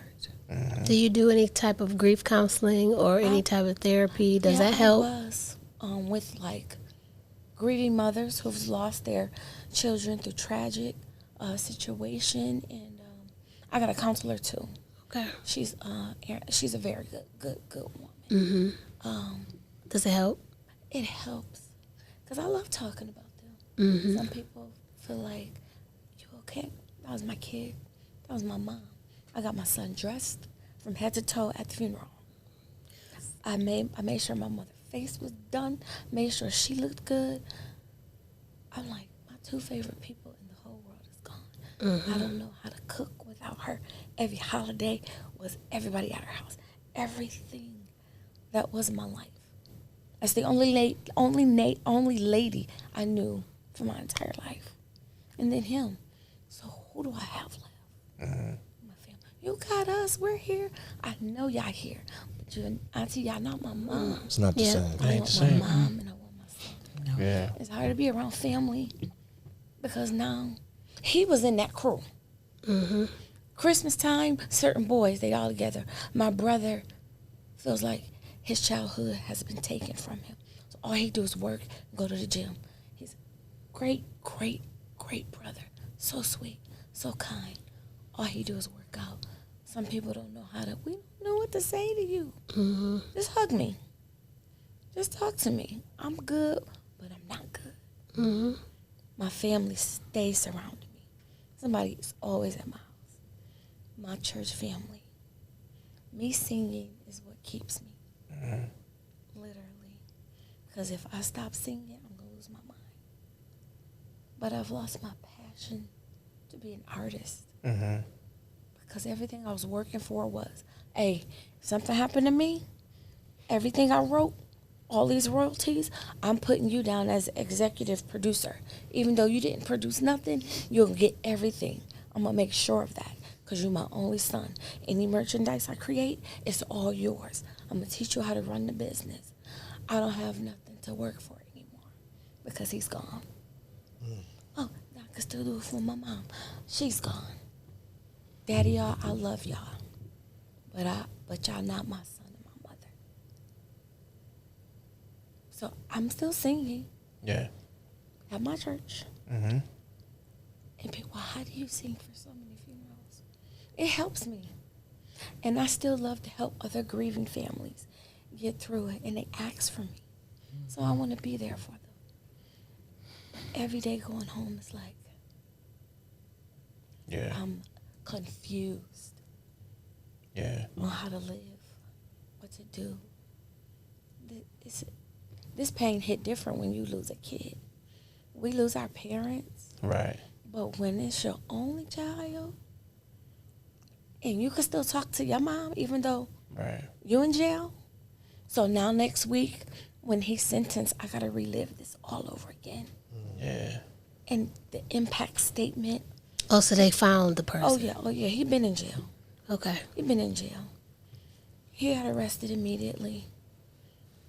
Do you do any type of grief counseling or any type of therapy? Does that help?
I was with like grieving mothers who've lost their children through tragic situation, and I got a counselor too.
Okay.
She's a very good woman.
Does it help?
It helps because I love talking about them. Some people feel like, you okay? That was my kid. That was my mom. I got my son dressed from head to toe at the funeral. I made sure my mother's face was done, made sure she looked good. I'm like, my two favorite people in the whole world is gone. I don't know how to cook without her. Every holiday was everybody at her house. Everything that was my life. That's the only lady I knew for my entire life. And then him. So who do I have left? My family. You got us. We're here. I know y'all here. But you, auntie, y'all not my mom.
It's not the
Yeah.
same.
I want my mom and I want my son.
Yeah.
It's hard to be around family because now he was in that crew. Christmas time, certain boys, they all together. My brother feels like his childhood has been taken from him. So all he do is work, go to the gym. He's a great brother. So sweet, so kind. All he do is work out. Some people don't know we don't know what to say to you. Just hug me. Just talk to me. I'm good, but I'm not good. My family stays surrounding me. Somebody is always at my house. My church family. Me singing is what keeps me. Literally. Because if I stop singing, I'm going to lose my mind. but I've lost my passion to be an artist. Because everything I was working for was, hey, if something happened to me, everything I wrote, all these royalties, I'm putting you down as executive producer. Even though you didn't produce nothing, you'll get everything. I'm going to make sure of that because you're my only son. Any merchandise I create, it's all yours. I'm going to teach you how to run the business. I don't have nothing to work for anymore because he's gone. Oh, I can still do it for my mom. She's gone. Daddy, y'all, I love y'all. But y'all not my son and my mother. So I'm still singing.
Yeah.
At my church.
Mm-hmm.
And people, how do you sing for so many funerals? It helps me. And I still love to help other grieving families get through it. And they ask for me. So I want to be there for them. Every day going home is like, I'm confused.
Yeah.
On how to live, what to do. This pain hit different when you lose a kid. We lose our parents.
Right.
But when it's your only child, and you can still talk to your mom, even though you're in jail. So now next week, when he's sentenced, I got to relive this all over again.
Yeah.
And the impact statement.
Oh, so they found the person.
Oh, yeah, he been in jail.
Okay.
He been in jail. He got arrested immediately.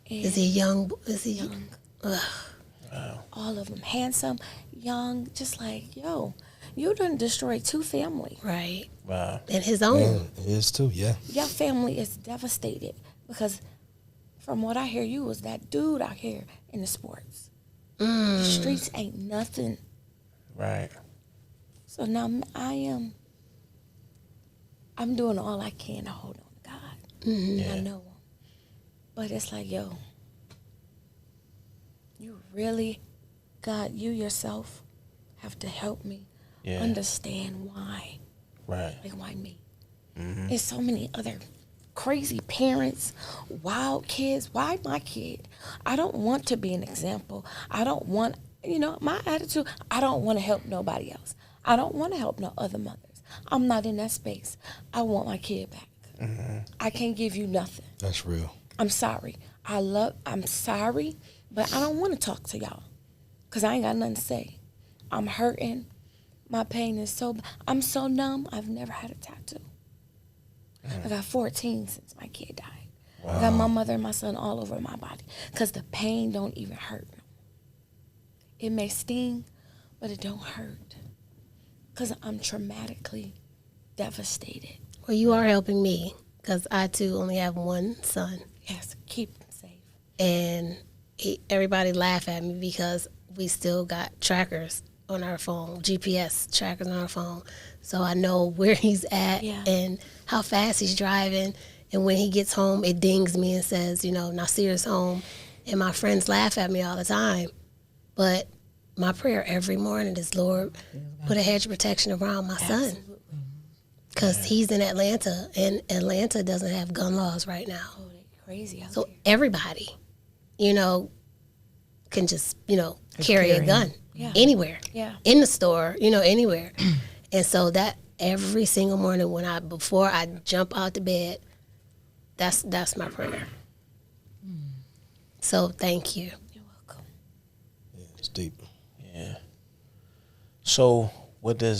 Is he young? Is he
young?
Wow.
All of them. Handsome, young, just like, yo, you done destroyed 2 families.
Right.
Wow.
And his own.
And his too, yeah.
Your family is devastated because from what I hear, you was that dude out here in the sports. The streets ain't nothing.
Right.
So now I'm doing all I can to hold on to God.
Yeah.
I know him. But it's like, yo, you really, God, you yourself have to help me understand why.
Right.
Like, why me? There's so many other crazy parents, wild kids. Why my kid? I don't want to be an example. I don't want, my attitude, I don't want to help nobody else. I don't want to help no other mothers. I'm not in that space. I want my kid back. I can't give you nothing.
That's real.
I'm sorry. I'm sorry, but I don't want to talk to y'all because I ain't got nothing to say. I'm hurting. My pain is I'm so numb, I've never had a tattoo. I got 14 since my kid died.
Wow.
I got my mother and my son all over my body because the pain don't even hurt. It may sting, but it don't hurt because I'm traumatically devastated.
Well, you are helping me because I, too, only have one son.
Yes, keep them safe.
And everybody laugh at me because we still got trackers on our phone, GPS trackers on our phone. So I know where he's at and how fast he's driving. And when he gets home, it dings me and says, Nasir's home. And my friends laugh at me all the time. But my prayer every morning is, Lord, put a hedge of protection around my son. Because he's in Atlanta, and Atlanta doesn't have gun laws right now.
Oh, they're crazy out
So
there.
everybody, can just, carry a gun anywhere.
Yeah.
In the store, anywhere. And so that every single morning before I jump out the bed, that's my prayer. So thank you.
You're welcome.
Yeah, it's deep.
Yeah. So what do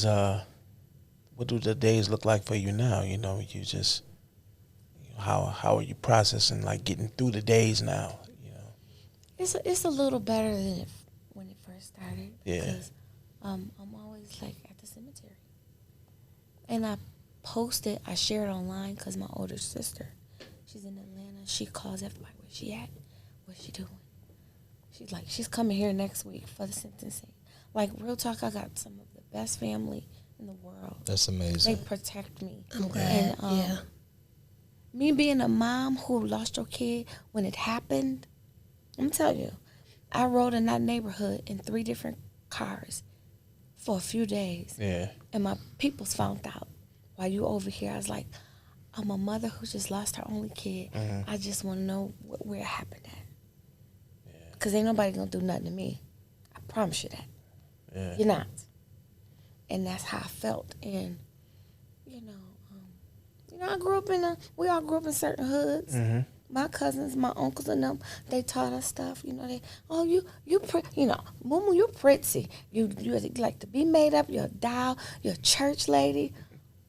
the days look like for you now? You just how are you processing, like, getting through the days now?
It's a little better than when it first started.
Yeah.
Because I'm always like at the cemetery, and I shared online because my older sister, she's in Atlanta. She calls everybody, where she at, what's she doing. She's like, she's coming here next week for the sentencing. Like, real talk, I got some of the best family in the world.
That's amazing.
They protect me.
I'm glad.
And me being a mom who lost your kid when it happened, I'm telling you, I rode in that neighborhood in 3 different cars for a few days.
Yeah.
And my peoples found out, while you over here, I was like, I'm a mother who just lost her only kid. I just want to know where it happened at. Because ain't nobody going to do nothing to me. I promise you that. You're not. And that's how I felt. And, I grew up we all grew up in certain hoods.
Mm-hmm.
My cousins, my uncles and them, they taught us stuff. You Mumu, you're pretty. You like to be made up. You're a doll. You're a church lady.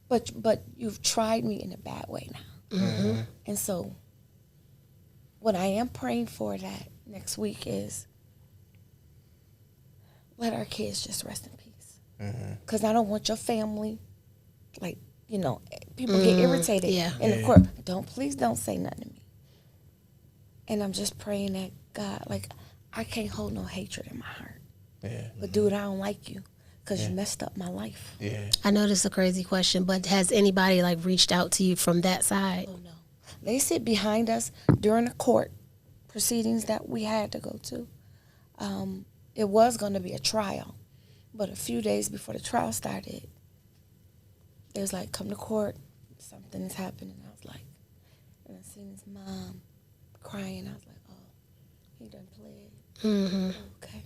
But you've tried me in a bad way now.
Mm-hmm.
And so what I am praying for that next week is let our kids just rest in peace. Because I don't want your family, people get irritated in the court. Please don't say nothing to me. And I'm just praying that God, I can't hold no hatred in my heart.
Yeah.
But dude, I don't like you because you messed up my life.
Yeah.
I know this is a crazy question, but has anybody reached out to you from that side?
Oh no, they sit behind us during the court proceedings that we had to go to. It was going to be a trial, but a few days before the trial started, they was like, "Come to court, something is happening." I was like, and I seen his mom crying. I was like, "Oh, he done pled."
Mm-hmm.
Okay,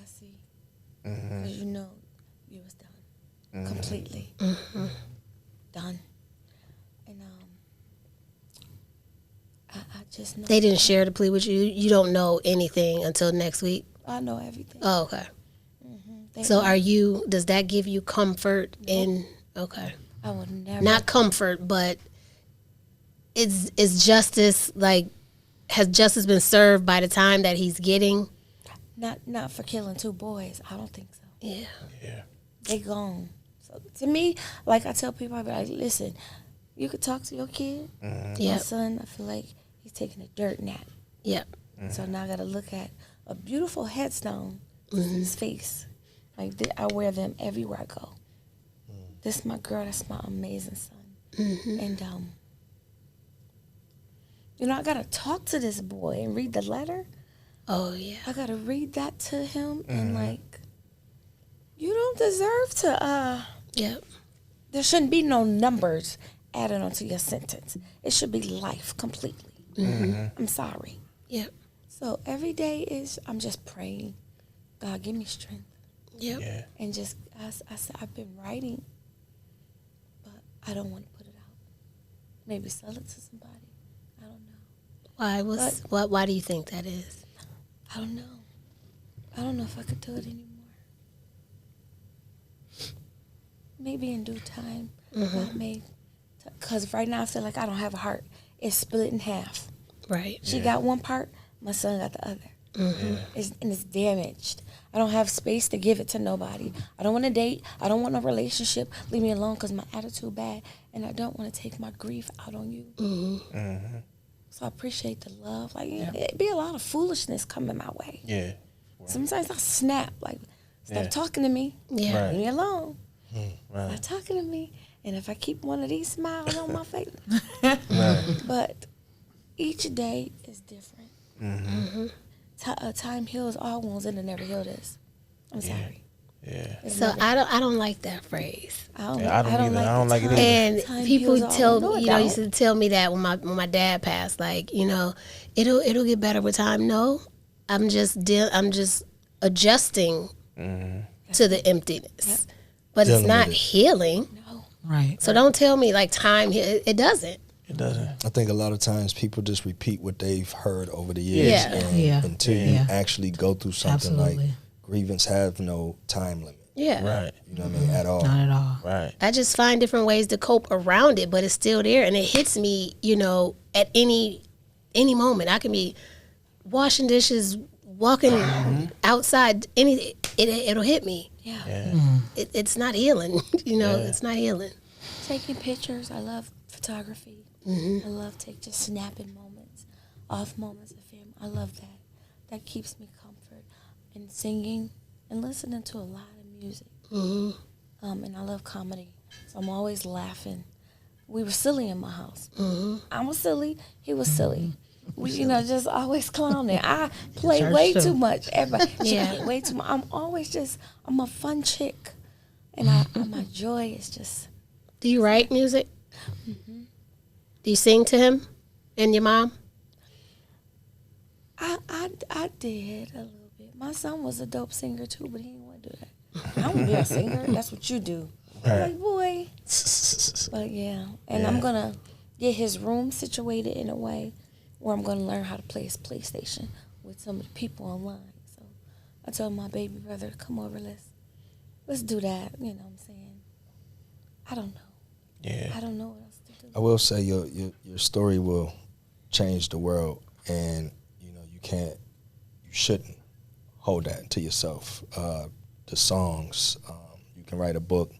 I see.
Mm-hmm.
Because you was done completely done, and I just know
They didn't share the plea with you. You don't know anything until next week.
I know everything.
Oh, okay.
They
So
know.
does that give you comfort in, okay.
I would never.
Not comfort, but is justice, has justice been served by the time that he's getting?
Not for killing 2 boys. I don't think so.
Yeah.
Yeah.
They gone. So to me, I tell people, I be like, listen, you could talk to your kid. My
Yep.
son, I feel like he's taking a dirt nap.
Yep.
So now I got to look at a beautiful headstone to his face. I wear them everywhere I go. This is my girl. That's my amazing son. And I got to talk to this boy and read the letter.
Oh, yeah.
I got to read that to him and you don't deserve to
Yep.
there shouldn't be no numbers added onto your sentence. It should be life completely. I'm sorry.
Yep.
So every day I'm just praying, God, give me strength.
Yep.
Yeah.
And just, I said, I've been writing, but I don't want to put it out. Maybe sell it to somebody. I don't know.
Why do you think that is?
I don't know. I don't know if I could do it anymore. Maybe in due time, God may, because right now I feel like I don't have a heart. It's split in half.
Right.
She got one part, my son got the other. It's damaged. I don't have space to give it to nobody. I don't want to date. I don't want a relationship. Leave me alone because my attitude bad, and I don't want to take my grief out on you. So I appreciate the love. It'd be a lot of foolishness coming my way.
Yeah.
Sometimes I snap. Stop talking to me.
Yeah.
Right.
Leave me alone.
Right.
Stop talking to me. And if I keep one of these smiles on my face.
Right.
But each day is different. Time heals all wounds, and it never healed us. I'm sorry.
Yeah.
It's
So
never-
I don't like that phrase.
I don't
Yeah, I don't either. I don't
the
like it
time.
either.
And
Time
people
heals all.
tell
No, it
me, used
don't.
to tell me that when my dad passed, it'll get better with time. No, I'm just adjusting to the emptiness, but
Dealing
it's not
with it.
healing.
No.
Right.
So don't tell me time. It doesn't.
It doesn't.
I think a lot of times people just repeat what they've heard over the years.
Yeah.
And
Yeah.
until
Yeah.
you actually go through something
Absolutely.
grievance have no time limit.
Yeah.
Right.
You know what I mean? At all.
Not at all.
Right.
I just find different ways to cope around it, but it's still there, and it hits me, at any moment. I can be washing dishes, walking outside. It'll hit me.
Yeah.
Yeah.
It's not healing. It's not healing.
Taking pictures. I love photography. I love just snapping moments, off moments of family. I love that. That keeps me comfort. And singing and listening to a lot of music. And I love comedy. So I'm always laughing. We were silly in my house. I was silly. He was silly. We, just always clowning. I play
Church
way
too.
too much. Everybody,
Yeah.
way too much. I'm always I'm a fun chick. And my joy is just,
Do you write music? Do you sing to him and your mom?
I did a little bit. My son was a dope singer too, but he didn't want to do that. I want to be a singer. That's what you do. I'm like, boy. But yeah, and I'm gonna get his room situated in a way where I'm gonna learn how to play his PlayStation with some of the people online. So I told my baby brother to come over. Let's do that. You know what I'm saying? I don't know.
Yeah.
I don't know what else to do.
I will say your story will change the world, and you know you shouldn't hold that to yourself. The songs, you can write a book,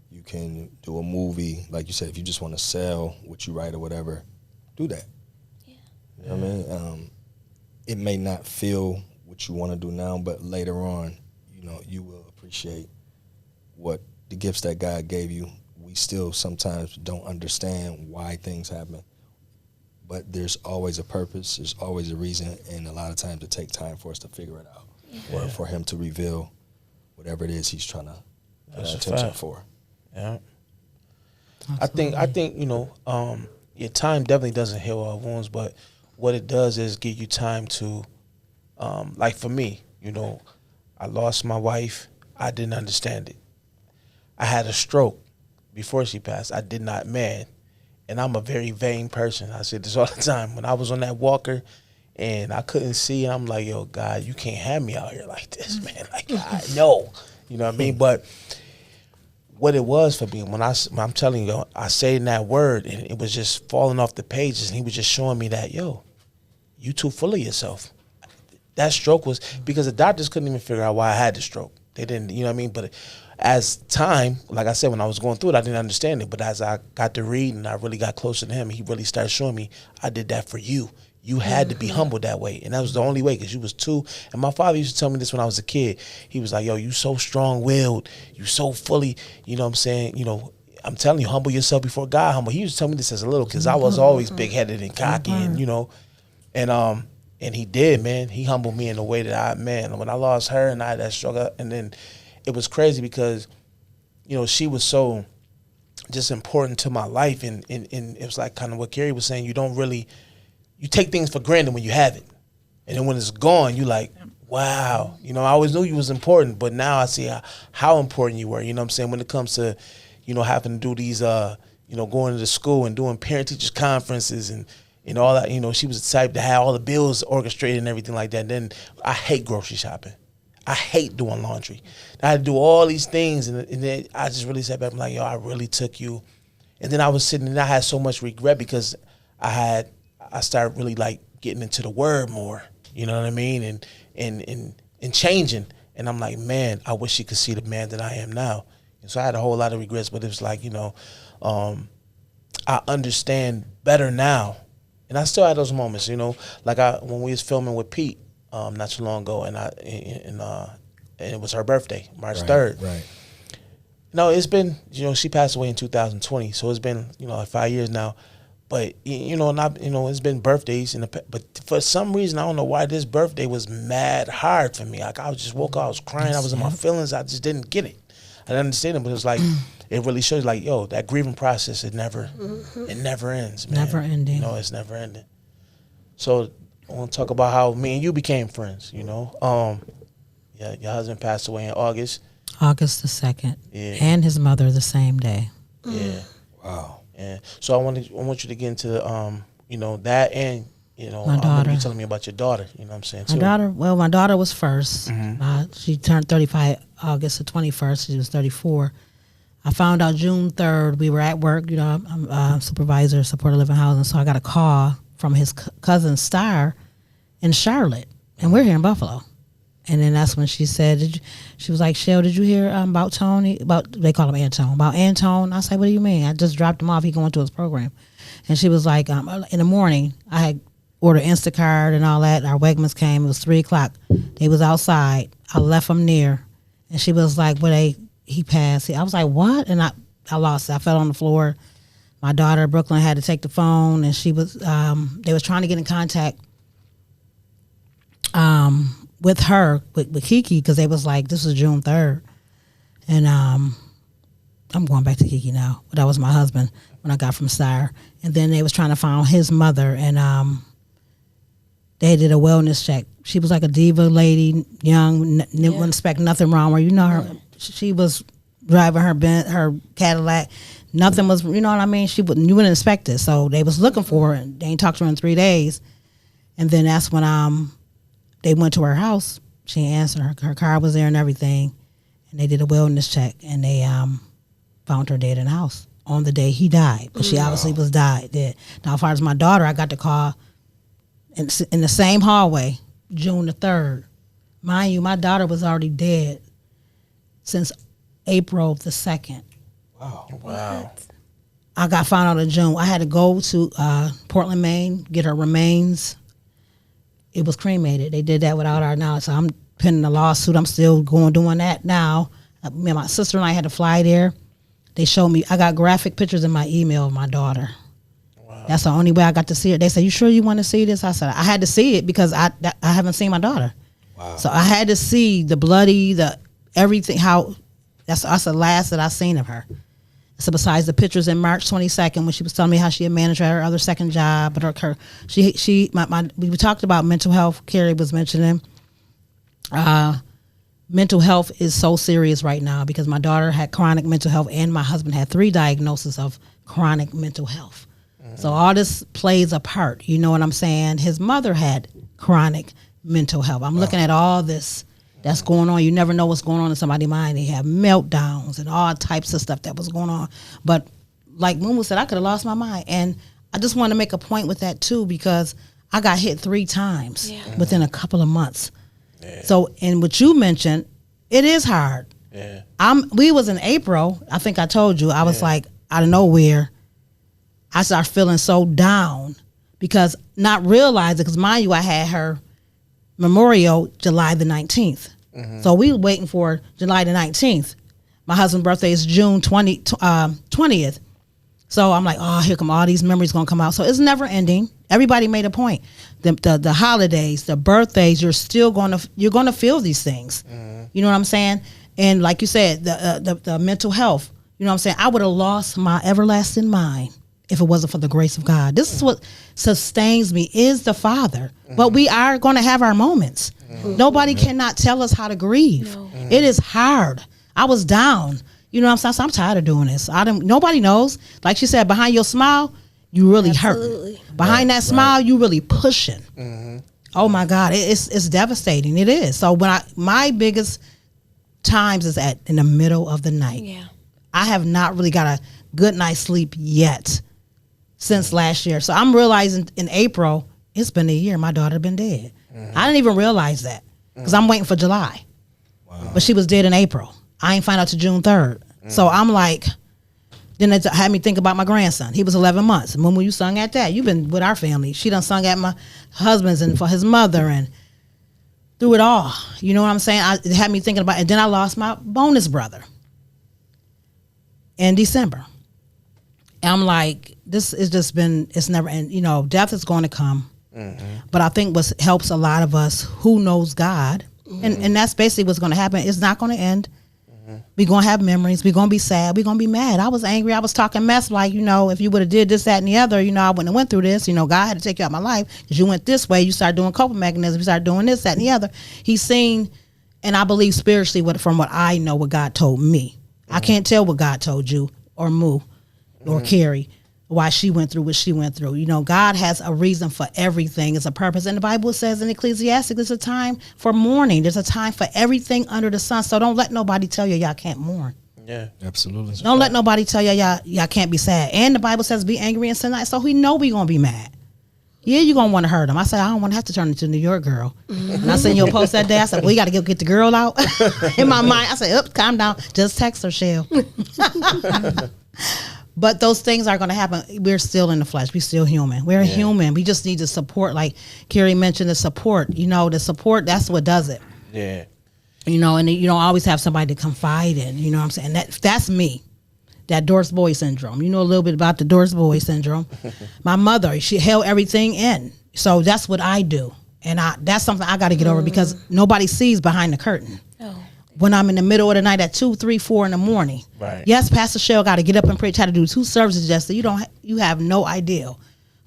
you can do a movie. Like you said, if you just want to sell what you write or whatever, do that.
Yeah.
You know what I mean? It may not feel what you want to do now, but later on, you know, you will appreciate what the gifts that God gave you. We still sometimes don't understand why things happen, but there's always a purpose, there's always a reason, and a lot of times it takes time for us to figure it out, or for him to reveal whatever it is he's trying to get our attention for.
Yeah. I think you know, your time definitely doesn't heal all wounds, but what it does is give you time to, like for me, you know, I lost my wife. I didn't understand it. I had a stroke before she passed. I did not, man. And I'm a very vain person. I said this all the time. When I was on that walker and I couldn't see, I'm like, yo, God, you can't have me out here like this, man. Like, I know. You know what I mean? But what it was for me, when I'm telling you, I say that word and it was just falling off the pages, and he was just showing me that, yo, you too full of yourself. That stroke was because the doctors couldn't even figure out why I had the stroke. They didn't, you know what I mean? But as time, like I said, when I was going through it, I didn't understand it. But as I got to read and I really got closer to him, he really started showing me, I did that for you. You had to be humble that way. And that was the only way, because you was too. And my father used to tell me this when I was a kid. He was like, yo, you so strong-willed. You so fully, you know what I'm saying? You know, I'm telling you, humble yourself before God humble. He used to tell me this as a little, because I was always big-headed and cocky and, you know. And he did, man. He humbled me in a way that when I lost her and I had that struggle, and then it was crazy because, you know, she was so just important to my life, and it was like kind of what Carrie was saying. You take things for granted when you have it, and then when it's gone, you like, wow. You know, I always knew you was important, but now I see how important you were. You know what I'm saying? When it comes to, you know, having to do these, you know, going to school and doing parent-teachers conferences and all that, you know, she was the type to have all the bills orchestrated and everything like that. And then I hate grocery shopping. I hate doing laundry. I had to do all these things, and then I just really sat back. I'm like, yo, I really took you. And then I was sitting, and I had so much regret because I started really like getting into the word more. You know what I mean? And changing. And I'm like, man, I wish she could see the man that I am now. And so I had a whole lot of regrets, but it was like, you know, I understand better now. And I still had those moments, you know, like when we was filming with Pete not too long ago, and it was her birthday, March 3rd. Right. You know, it's been, you know, she passed away in 2020, so it's been, you know, like 5 years now. But you know, it's been birthdays, but for some reason I don't know why this birthday was mad hard for me. Like I just woke up, I was crying, I was in my feelings, I just didn't get it. I didn't understand it, but it was like it really shows like, yo, that grieving process, it never ends, man.
Never ending.
You know, it's never ending. So I want to talk about how me and you became friends, you know. Yeah, your husband passed away in August.
August the 2nd. Yeah. And his mother the same day.
Yeah. Wow. Yeah. So I want you to get into you know, that, and you know,
my daughter.
You telling me about your daughter, you know what I'm saying, too.
My daughter was first. Mm-hmm. She turned 35 August the 21st. She was 34. I found out June 3rd. We were at work, you know, I'm a supervisor, supported living housing, so I got a call from his cousin Star in Charlotte, and we're here in Buffalo. And then that's when she said, she was like, Shell, did you hear about Tony? They call him Antone. About Antone? I said, what do you mean? I just dropped him off. He going to his program. And she was like, in the morning, I had ordered Instacart and all that. Our Wegmans came. It was 3 o'clock. They was outside. I left them near. And she was like, he passed. I was like, what? And I lost it. I fell on the floor. My daughter, Brooklyn, had to take the phone, and she was, they was trying to get in contact with her, with Kiki, because they was like, this was June 3rd. And I'm going back to Kiki now. But that was my husband when I got from Sire. And then they was trying to find his mother. And They did a wellness check. She was like a diva lady, young, wouldn't expect nothing wrong with her. You know her. She was driving her Cadillac. Nothing was, you know what I mean? You wouldn't expect it. So they was looking for her, and they ain't talked to her in 3 days. And then that's when they went to her house. She answered. Her car was there and everything. And they did a wellness check, and they found her dead in the house on the day he died. But she obviously was dead. Now, as far as my daughter, I got the call in the same hallway, June the 3rd. Mind you, my daughter was already dead since April the 2nd.
Wow.
I got found out in June. I had to go to Portland, Maine, get her remains. It was cremated. They did that without our knowledge. So I'm penning a lawsuit. I'm still doing that now. Me and my sister and I had to fly there. They showed me. I got graphic pictures in my email of my daughter. Wow. That's the only way I got to see her. They said, "You sure you want to see this?" I said, "I had to see it because I haven't seen my daughter." Wow. So I had to see the bloody, the everything. How that's the last that I seen of her. So besides the pictures in March 22nd when she was telling me how she had managed her other second job, but we talked about mental health. Carrie was mentioning. Mental health is so serious right now because my daughter had chronic mental health and my husband had 3 diagnoses of chronic mental health. So all this plays a part. You know what I'm saying? His mother had chronic mental health. I'm looking at all this that's going on. You never know what's going on in somebody's mind. They have meltdowns and all types of stuff that was going on. But like Mumu said, I could have lost my mind. And I just want to make a point with that too because I got hit 3 times within a couple of months. Yeah. So, and what you mentioned, it is hard. Yeah. We was in April. I think I told you. I was like, out of nowhere, I started feeling so down because not realizing, because mind you, I had her memorial July the 19th. Mm-hmm. So we were waiting for July the 19th. My husband's birthday is June 20th. So I'm like, oh, here come all these memories gonna come out. So it's never ending. Everybody made a point. The holidays, the birthdays, you're gonna feel these things. Mm-hmm. You know what I'm saying? And like you said, the mental health. You know what I'm saying? I would have lost my everlasting mind if it wasn't for the grace of God. This is what sustains me is the Father. Mm-hmm. But we are going to have our moments. Mm-hmm. Nobody cannot tell us how to grieve. No. Mm-hmm. It is hard. I was down. You know what I'm saying? So I'm tired of doing this. Nobody knows. Like she said, behind your smile, you really hurt. Behind that smile, you really pushing. Mm-hmm. Oh my God, it's devastating. It is. So my biggest times is in the middle of the night. Yeah. I have not really got a good night's sleep yet since last year. So I'm realizing in April, it's been a year. My daughter been dead. Mm-hmm. I didn't even realize that because I'm waiting for July. Wow. But she was dead in April. I ain't find out till June 3rd. Mm-hmm. So I'm like, then it had me think about my grandson. He was 11 months. And when you sung at that, you've been with our family. She done sung at my husband's and for his mother and through it all. You know what I'm saying? It had me thinking about it. And then I lost my bonus brother in December. And I'm like, this has just been, it's never, and you know, death is going to come. Mm-hmm. But I think what helps a lot of us who knows God, and that's basically what's going to happen. It's not going to end. Mm-hmm. We're going to have memories. We're going to be sad. We're going to be mad. I was angry. I was talking mess like, you know, if you would have did this, that, and the other, you know, I wouldn't have went through this. You know, God had to take you out of my life because you went this way. You started doing coping mechanisms. You started doing this, that, and the other. He's seen, and I believe spiritually from what I know what God told me. Mm-hmm. I can't tell what God told you or Moo or Carrie why she went through what she went through. You know, God has a reason for everything. It's a purpose. And the Bible says in Ecclesiastes, there's a time for mourning. There's a time for everything under the sun. So don't let nobody tell you y'all can't mourn. Yeah, absolutely. Don't let nobody tell you y'all can't be sad. And the Bible says be angry and sin not. So we know we going to be mad. Yeah, you're going to want to hurt them. I said, I don't want to have to turn into New York girl. Mm-hmm. And I seen your post that day. I said, well, you got to get the girl out. In my mind, I said, calm down. Just text her, Shell. But those things are going to happen. We're still in the flesh. We're still human. We're human. We just need the support. Like Carrie mentioned, the support. You know, the support, that's what does it. Yeah. You know, and you don't always have somebody to confide in. You know what I'm saying? That's me. That Doris Boy syndrome. You know a little bit about the Doris Boy syndrome. My mother, she held everything in. So that's what I do. And that's something I got to get over because nobody sees behind the curtain. Oh. When I'm in the middle of the night at 2, 3, 4 in the morning. Right. Yes, Pastor Shell got to get up and preach how to do 2 services yesterday. You have no idea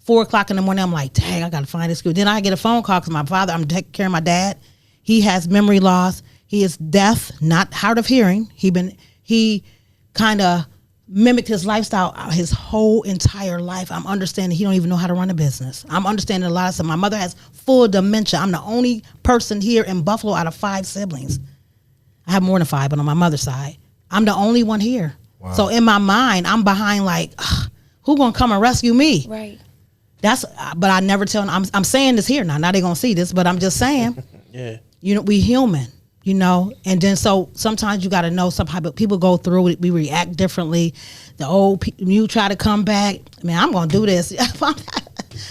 4 o'clock in the morning, I'm like, dang, I got to find this school. Then I get a phone call because my father, I'm taking care of my dad. He has memory loss. He is deaf, not hard of hearing. He kind of mimicked his lifestyle his whole entire life. I'm understanding he don't even know how to run a business. I'm understanding a lot of stuff. My mother has full dementia. I'm the only person here in Buffalo out of 5 siblings. I have more than 5, but on my mother's side, I'm the only one here. Wow. So in my mind, I'm behind like, who gonna come and rescue me?
Right.
But I never tell them. I'm saying this here now. Now they gonna see this, but I'm just saying.
Yeah.
You know, we human. You know, and then so sometimes you got to know somehow. People go through it. We react differently. You try to come back. Man, I'm gonna do this.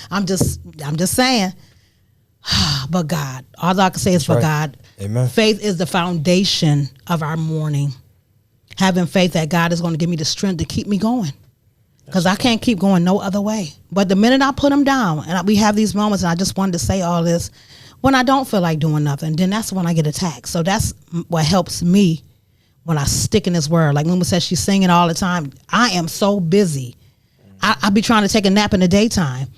I'm just saying. But God, all I can say is for God.
Amen.
Faith is the foundation of our morning. Having faith that God is going to give me the strength to keep me going. Because I can't keep going no other way. But the minute I put him down, and we have these moments, and I just wanted to say all this, when I don't feel like doing nothing, then that's when I get attacked. So that's what helps me when I stick in this word. Like Luma says, she's singing all the time. I am so busy. I be trying to take a nap in the daytime.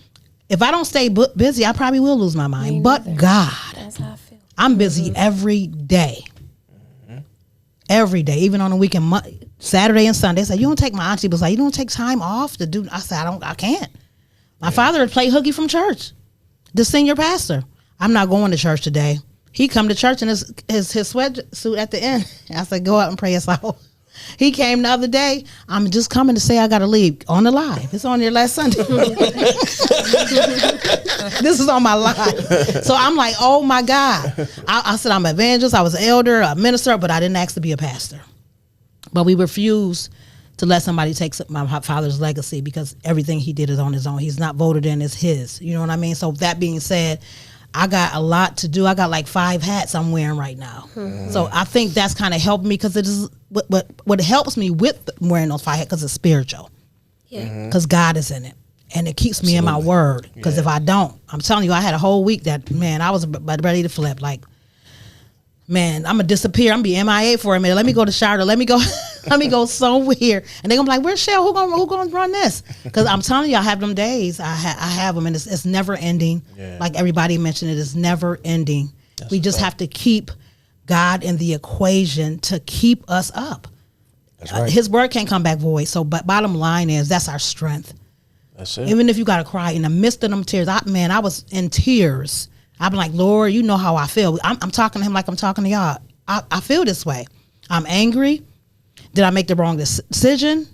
If I don't stay busy, I probably will lose my mind. But God,
that's how I feel.
I'm busy every day. Every day, even on the weekend, Saturday and Sunday. So you don't take my auntie was like, you don't take time off to do. I said, I can't. My father would play hooky from church, the senior pastor. I'm not going to church today. He come to church in his sweatsuit at the end. I said, go out and pray us out. He came the other day. I'm just coming to say I got to leave on the live. It's on there last Sunday. This is on my live. So I'm like, oh my God. I said, I'm an evangelist. I was an elder, a minister, but I didn't ask to be a pastor. But we refused to let somebody take my father's legacy because everything he did is on his own. He's not voted in, it's his. You know what I mean? So that being said, I got a lot to do. I got like 5 hats I'm wearing right now. Mm-hmm. So I think that's kind of helped me because it is what helps me with wearing those 5 hats because it's spiritual. Yeah. Because God is in it. And it keeps me in my word. Because if I don't, I'm telling you, I had a whole week that, man, I was ready to flip. Like, man, I'm going to disappear. I'm going to be MIA for a minute. Let me go to Charlotte. Let me go somewhere. And they're going to be like, where's Shell? Who going to run this? Because I'm telling you, I have them days. I have them, and it's never ending. Yeah. Like everybody mentioned, it is never ending. We just have to keep God in the equation to keep us up. That's right. His word can't come back void. So, but bottom line is, that's our strength. That's it. Even if you got to cry in the midst of them tears, I was in tears. I'm like, Lord, you know how I feel. I'm talking to him like I'm talking to y'all. I feel this way. I'm angry. Did I make the wrong decision?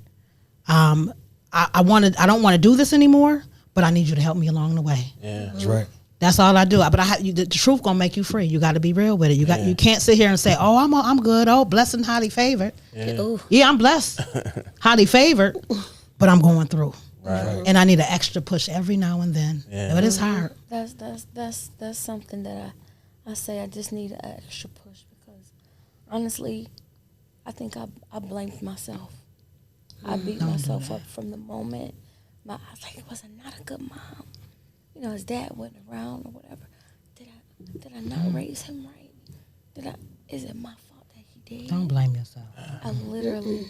I don't want to do this anymore, but I need you to help me along the way.
Yeah,
that's right.
That's all I do. But the truth gonna make you free. You got to be real with it. You can't sit here and say, "Oh, I'm good. Oh, blessed and highly favored." Yeah, I'm blessed, highly favored, but I'm going through. Right. And I need an extra push every now and then. Yeah. But it's hard.
That's something that I say I just need an extra push because honestly, I think I blamed myself. I beat myself up from the moment I was like, was I not a good mom? You know, his dad wasn't around or whatever. Did I not raise him right? Is it my fault that he did?
Don't blame yourself.
I literally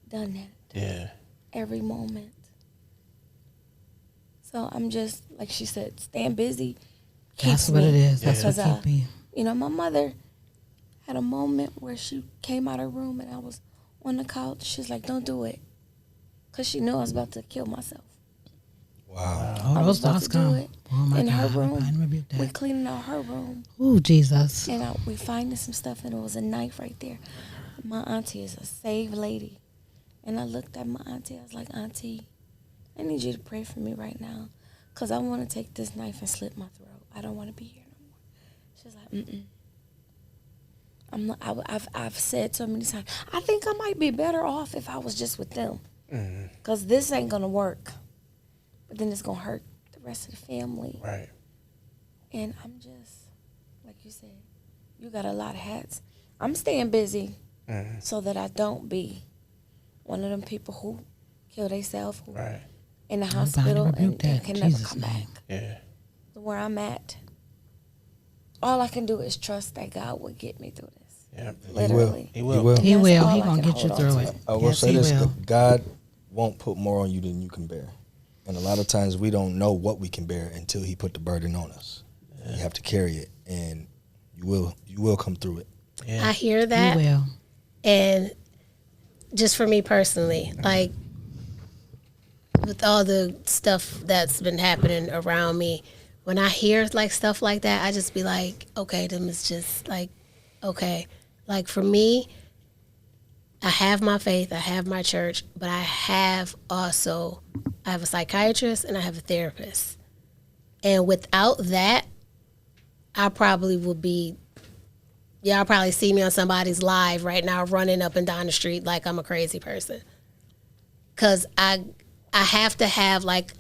done that.
Yeah.
Every moment. So I'm just, like she said, staying busy.
That's what it is. That's what keeps me.
You know, my mother had a moment where she came out of her room and I was on the couch. She's like, don't do it. Because she knew I was about to kill myself.
Wow.
Oh, those thoughts come. Oh, my
in
God.
her room. We cleaning out her room.
Oh, Jesus.
And we finding some stuff and it was a knife right there. My auntie is a saved lady. And I looked at my auntie. I was like, Auntie, I need you to pray for me right now because I want to take this knife and slit my throat. I don't want to be here no more. She's like, I've said so many times, I think I might be better off if I was just with them because this ain't going to work. But then it's going to hurt the rest of the family.
Right.
And I'm just, like you said, you got a lot of hats. I'm staying busy so that I don't be one of them people who kill themselves. Right. In the hospital and can never come back.
Yeah.
Where I'm at, all I can do is trust that God will get me through this.
Yeah,
literally.
He will.
He will. He's gonna get you through it.
I will say this: God won't put more on you than you can bear. And a lot of times we don't know what we can bear until he put the burden on us. Yeah. You have to carry it, and you will come through it.
Yeah. I hear that.
You will.
And just for me personally, like with all the stuff that's been happening around me, when I hear like stuff like that, I just be like, okay, them is just like, okay. Like for me, I have my faith, I have my church, but I have a psychiatrist and I have a therapist. And without that, I probably would be, y'all probably see me on somebody's live right now running up and down the street like I'm a crazy person. Because I have to have like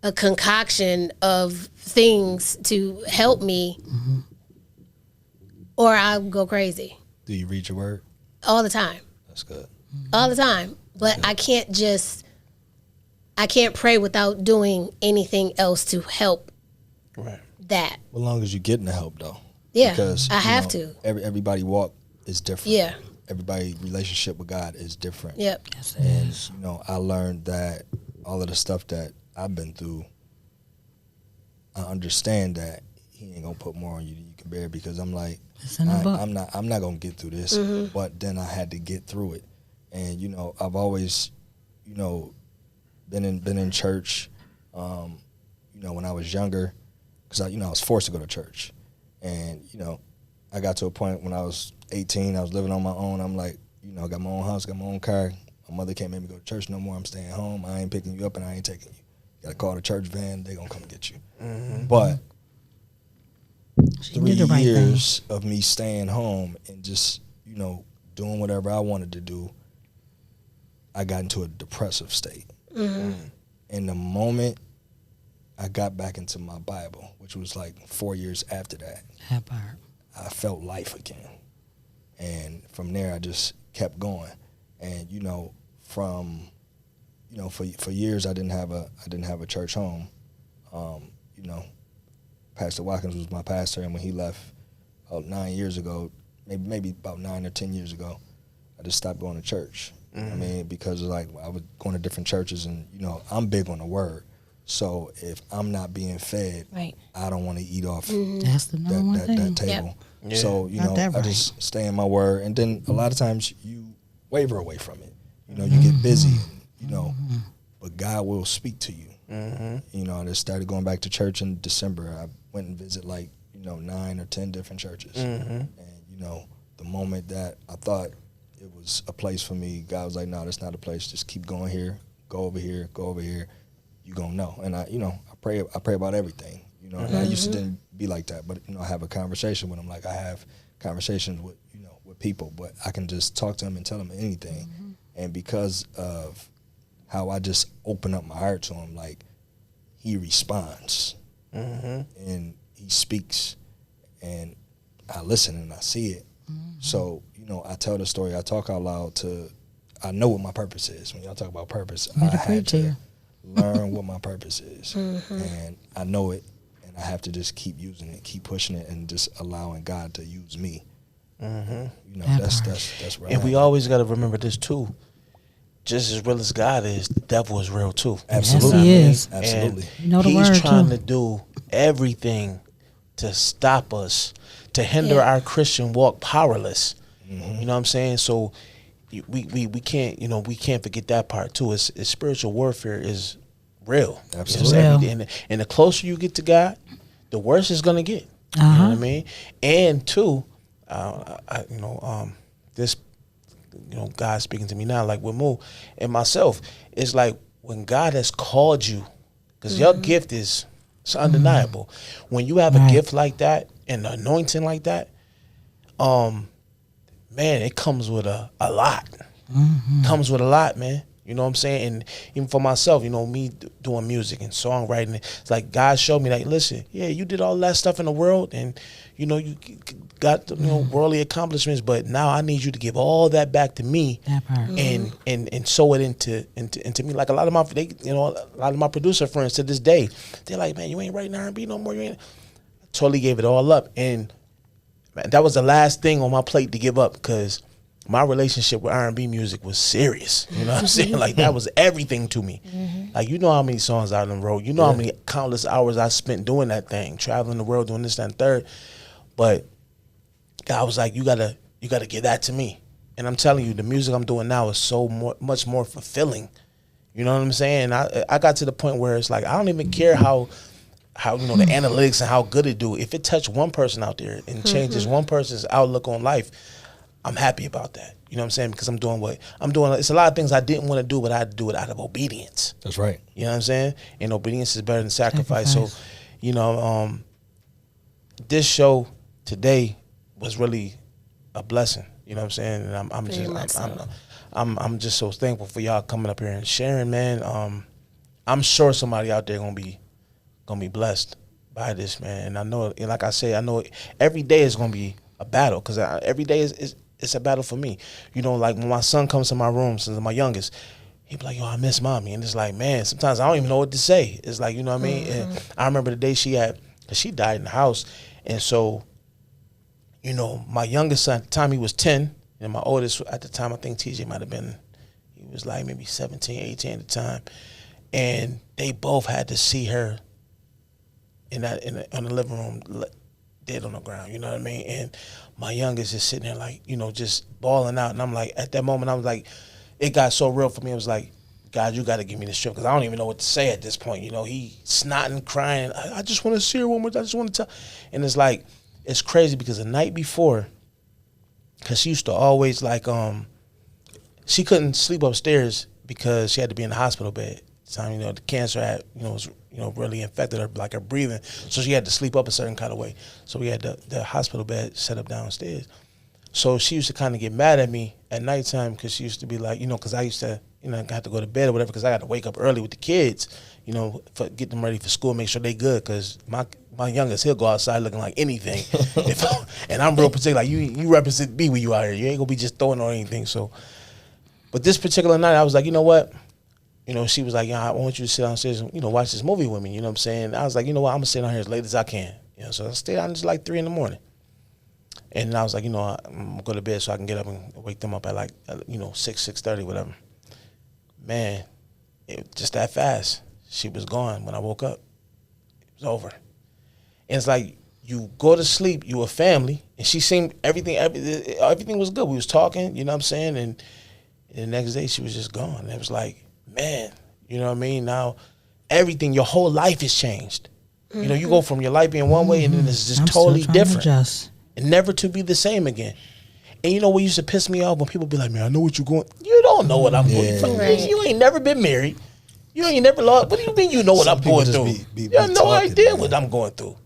a concoction of things to help me or I'll go crazy.
Do you read your word?
All the time.
That's good.
All the time. But I can't pray without doing anything else to help that.
As long as you're getting the help, though.
Yeah,
because,
I have to.
Everybody walk is different.
Yeah.
Everybody relationship with God is different.
Yep.
Yes,
And, I learned that all of the stuff that I've been through, I understand that he ain't going to put more on you than you can bear, because I'm like, I'm not going to get through this, but then I had to get through it. And, I've always, been in church, when I was younger, because I was forced to go to church. And, I got to a point when I was 18, I was living on my own. I'm like, I got my own house, got my own car. My mother can't make me go to church no more. I'm staying home. I ain't picking you up and I ain't taking you. You got to call the church van. They going to come get you. But 3 years of me staying home and just, doing whatever I wanted to do, I got into a depressive state. And the moment I got back into my Bible, which was like 4 years after that, I felt life again. And from there, I just kept going. And, for years, I didn't have a church home. Pastor Watkins was my pastor, and when he left about 9 years ago, maybe about 9 or 10 years ago, I just stopped going to church. I mean, because like I was going to different churches, and I'm big on the word. So if I'm not being fed, I don't want to eat off
That's the number one thing.
that table. Yep. Yeah. So I just stay in my word, and then a lot of times you waver away from it. You get busy, but God will speak to you. I just started going back to church in December. I went and visit 9 or 10 different churches, and the moment that I thought it was a place for me, God was like, "No, that's not a place. Just keep going here. Go over here. Go over here. You gonna know." And I pray about everything. And I used to didn't be like that, but I have a conversation with him. Like I have conversations with with people, but I can just talk to him and tell him anything. And because of how I just open up my heart to him, like he responds and he speaks, and I listen and I see it. So I tell the story. I talk out loud I know what my purpose is. When y'all talk about purpose, I had to learn what my purpose is, and I know it, and I have to just keep using it, keep pushing it, and just allowing God to use me. That's right.
And we always got to remember this too. Just as real as God is, the devil is real too.
Absolutely,
yes, he is.
Absolutely.
And he's trying to do everything to stop us, to hinder our Christian walk powerless. You know what I'm saying? So we can't we can't forget that part too. It's spiritual warfare is real.
Absolutely.
And the closer you get to God, the worse it's gonna get. You know what I mean? And two, this God speaking to me now, like with Mo and myself, it's like when God has called you, because your gift is undeniable. When you have a gift like that and an anointing like that, man, it comes with a lot. Comes with a lot, man. You know what I'm saying? And even for myself, me doing music and songwriting, it's like God showed me, like, listen, you did all that stuff in the world, and you got worldly accomplishments, but now I need you to give all that back to me, and sow it into me. Like a lot of my producer friends to this day, they're like, man, you ain't writing R&B no more. You ain't. I totally gave it all up, and man, that was the last thing on my plate to give up, because my relationship with R&B music was serious. You know what I'm saying? Like, that was everything to me. Like, you know how many songs I done wrote. You know how many countless hours I spent doing that thing, traveling the world, doing this, that, and third. But God was like, you gotta give that to me. And I'm telling you, the music I'm doing now is so much more fulfilling. You know what I'm saying? I got to the point where it's like, I don't even care how you know, the analytics and how good it do. If it touch one person out there and changes one person's outlook on life, I'm happy about that. You know what I'm saying? Because I'm doing what I'm doing. It's a lot of things I didn't want to do, but I had to do it out of obedience.
That's right.
You know what I'm saying? And obedience is better than sacrifice. So, you know, this show today was really a blessing. You know what I'm saying? And I'm just so thankful for y'all coming up here and sharing, man. I'm sure somebody out there gonna be blessed by this, man. And I know, and like I say, I know every day is gonna be a battle, because every day it's a battle for me. You know, like when my son comes to my room, since my youngest, he be like, yo, I miss mommy. And it's like, man, sometimes I don't even know what to say. It's like, you know what I mean? And I remember the day she died in the house. And so, you know, my youngest son, at the time he was 10, and my oldest at the time, I think TJ might have been, he was like maybe 17, 18 at the time. And they both had to see her in the living room, dead on the ground, you know what I mean? And my youngest is sitting there like, you know, just bawling out. And I'm like, at that moment, I was like, it got so real for me. It was like, God, you got to give me the strength, because I don't even know what to say at this point. You know, he snotting, crying. I just want to see her one more time. I just want to tell. And it's like, it's crazy, because the night before, because she used to always like, she couldn't sleep upstairs because she had to be in the hospital bed. So, you know, the cancer had, was really infected her, like her breathing. So she had to sleep up a certain kind of way. So we had the hospital bed set up downstairs. So she used to kind of get mad at me at nighttime, because she used to be like, because I used to, have to go to bed or whatever, because I got to wake up early with the kids, for get them ready for school, make sure they good, because my youngest, he'll go outside looking like anything. And I'm real particular, like, you represent me when you out here. You ain't going to be just throwing on anything. So, but this particular night, I was like, you know what? She was like, I want you to sit downstairs and, watch this movie with me. You know what I'm saying? I was like, you know what? I'm going to sit down here as late as I can. So I stayed down until like 3 in the morning. And I was like, I'm going to go to bed so I can get up and wake them up at like, 6:30, whatever. Man, it just that fast. She was gone when I woke up. It was over. And it's like, you go to sleep, you a family, and she seemed, everything was good. We was talking, you know what I'm saying? And the next day she was just gone. And it was like, man, you know what I mean? Now, everything, your whole life has changed. Mm-hmm. You go from your life being one way, and then it's just totally different. And never to be the same again. And what used to piss me off? When people be like, man, I know what you're going. You don't know what I'm going through. Right. You ain't never been married. You ain't never lost. What do you mean you know what I'm going through? You have no idea what I'm going through.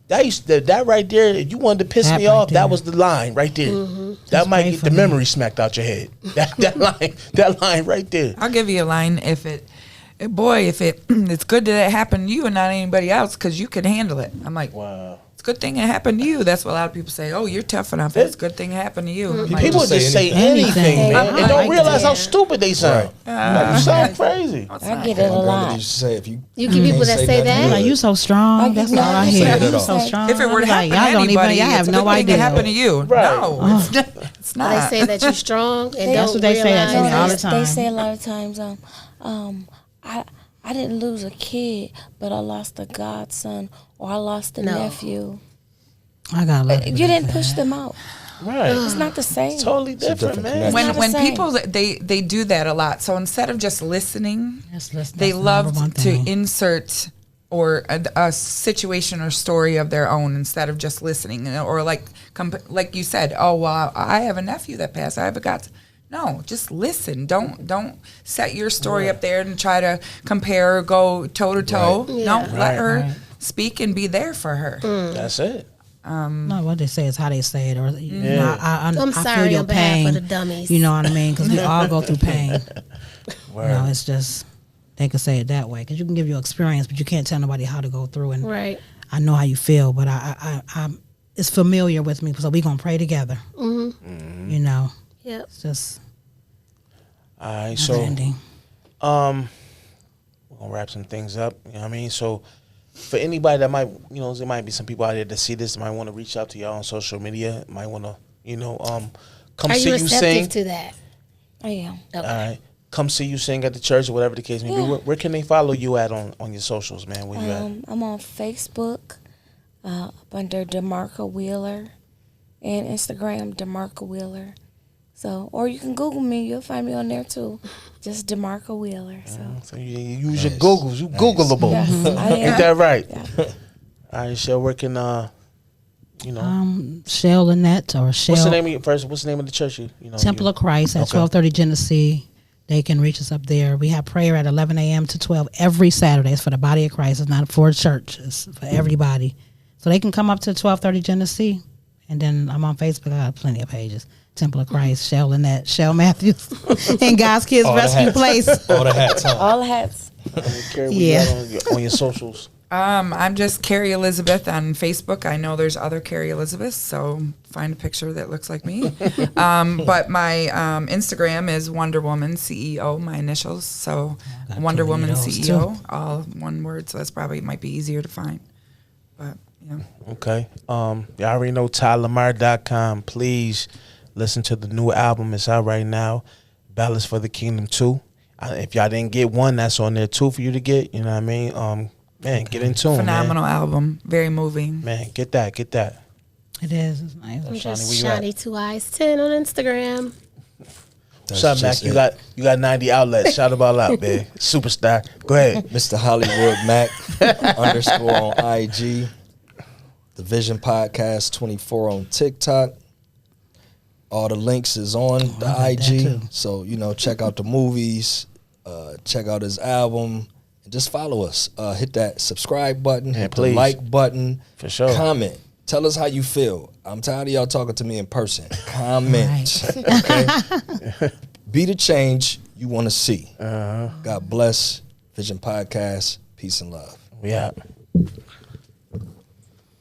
That right there, if you wanted to piss me off, that was the line right there. Mm-hmm. That might get the memory smacked out your head. That line right there.
I'll give you a line if it's good that it happened to you and not anybody else, because you can handle it. I'm like, wow. It's a good thing it happened to you. That's what a lot of people say. Oh, you're tough enough. It's a good thing it happened to you.
Mm-hmm. People just say anything, man, and don't realize how stupid they sound. Right. You sound crazy.
I get it a lot.
You get people that say that?
Like, you so strong. That's all I hear. You so strong.
If it were to happen to anybody, I have no idea. It happened to you.
Right.
No, it's not.
They say that you're strong, and
that's what they say that to me all the time.
They say a lot of times, I didn't lose a kid, but I lost a godson, or I lost a nephew.
I got
you didn't push them out.
Right.
It's not the same.
It's totally different, man.
When people they do that a lot. So instead of just listening, they love to insert or a situation or story of their own instead of just listening, or like you said, oh well, I have a nephew that passed. I have a godson. No, just listen. Don't set your story up there and try to compare or go toe to toe. No, let her speak and be there for her.
That's it.
No, what they say is how they say it, or
I'm sorry,
I feel your
on behalf
pain.
of the dummies.
You know what I mean? Because we all go through pain. It's just they can say it that way, because you can give your experience, but you can't tell nobody how to go through. And I know how you feel, but I'm it's familiar with me, so we gonna pray together. Mm-hmm.
Yep.
It's just
all right. So
ending.
We're gonna wrap some things up. You know what I mean? So for anybody that might, there might be some people out there that see this, might want to reach out to y'all on social media, might want to, come
Are
see
you
you
receptive
sing.
to that?
I am.
All right. Come see you sing at the church or whatever the case may be.
Yeah.
Where can they follow you at on your socials, man? Where you at?
I'm on Facebook up under DeMarca Wheeler and Instagram DeMarca Wheeler. So, or you can Google me. You'll find me on there too. Just DeMarca Wheeler. So,
You use your Googles. You Googleable.
yes, I am.
Ain't that right?
Yeah.
All right, Shell, where can
Shell Lynette or Shell
what's the name of your first? What's the name of the church?
Temple of Christ at
Okay.
1230 Genesee. They can reach us up there. We have prayer at 11 a.m. to 12 every Saturday. It's for the body of Christ. It's not for a church. It's for everybody. So they can come up to 1230 Genesee. And then I'm on Facebook. I got plenty of pages. Temple of Christ, Shell Lynette, Shell Matthews, and God's Kids
All the
Rescue
hats.
Place.
All the hats, huh?
All the hats.
Carrie,
Yeah.
on your socials.
I'm just Carrie Elizabeth on Facebook. I know there's other Carrie Elizabeths, so find a picture that looks like me. But my Instagram is Wonder Woman CEO, my initials. So Wonder Woman CEO, all one word. So that's probably might be easier to find. But yeah.
Okay. Y'all already know TyLamar.com. Please listen to the new album. It's out right now. Balance for the Kingdom 2. If y'all didn't get one, that's on there too for you to get. You know what I mean? Man, get in tune.
Phenomenal album. Very moving.
Man, get that.
It is. It's nice.
I'm
Shawnee,
just
where you at?
Shawty 2 Eyes 10 on Instagram.
What's up, Mac? You got 90 outlets. Shout them all out, man. Superstar. Go ahead.
Mr. Hollywood Mac _ on IG. The Vision Podcast 24 on TikTok. All the links is on the
got that
IG.
too.
So, check out the movies, check out his album, and just follow us. Hit that subscribe button, hit
please.
the like button.
For sure.
Comment. Tell us how you feel. I'm tired of y'all talking to me in person. Comment. Okay? Be the change you want to see. God bless. Vision Podcast. Peace and love.
We out.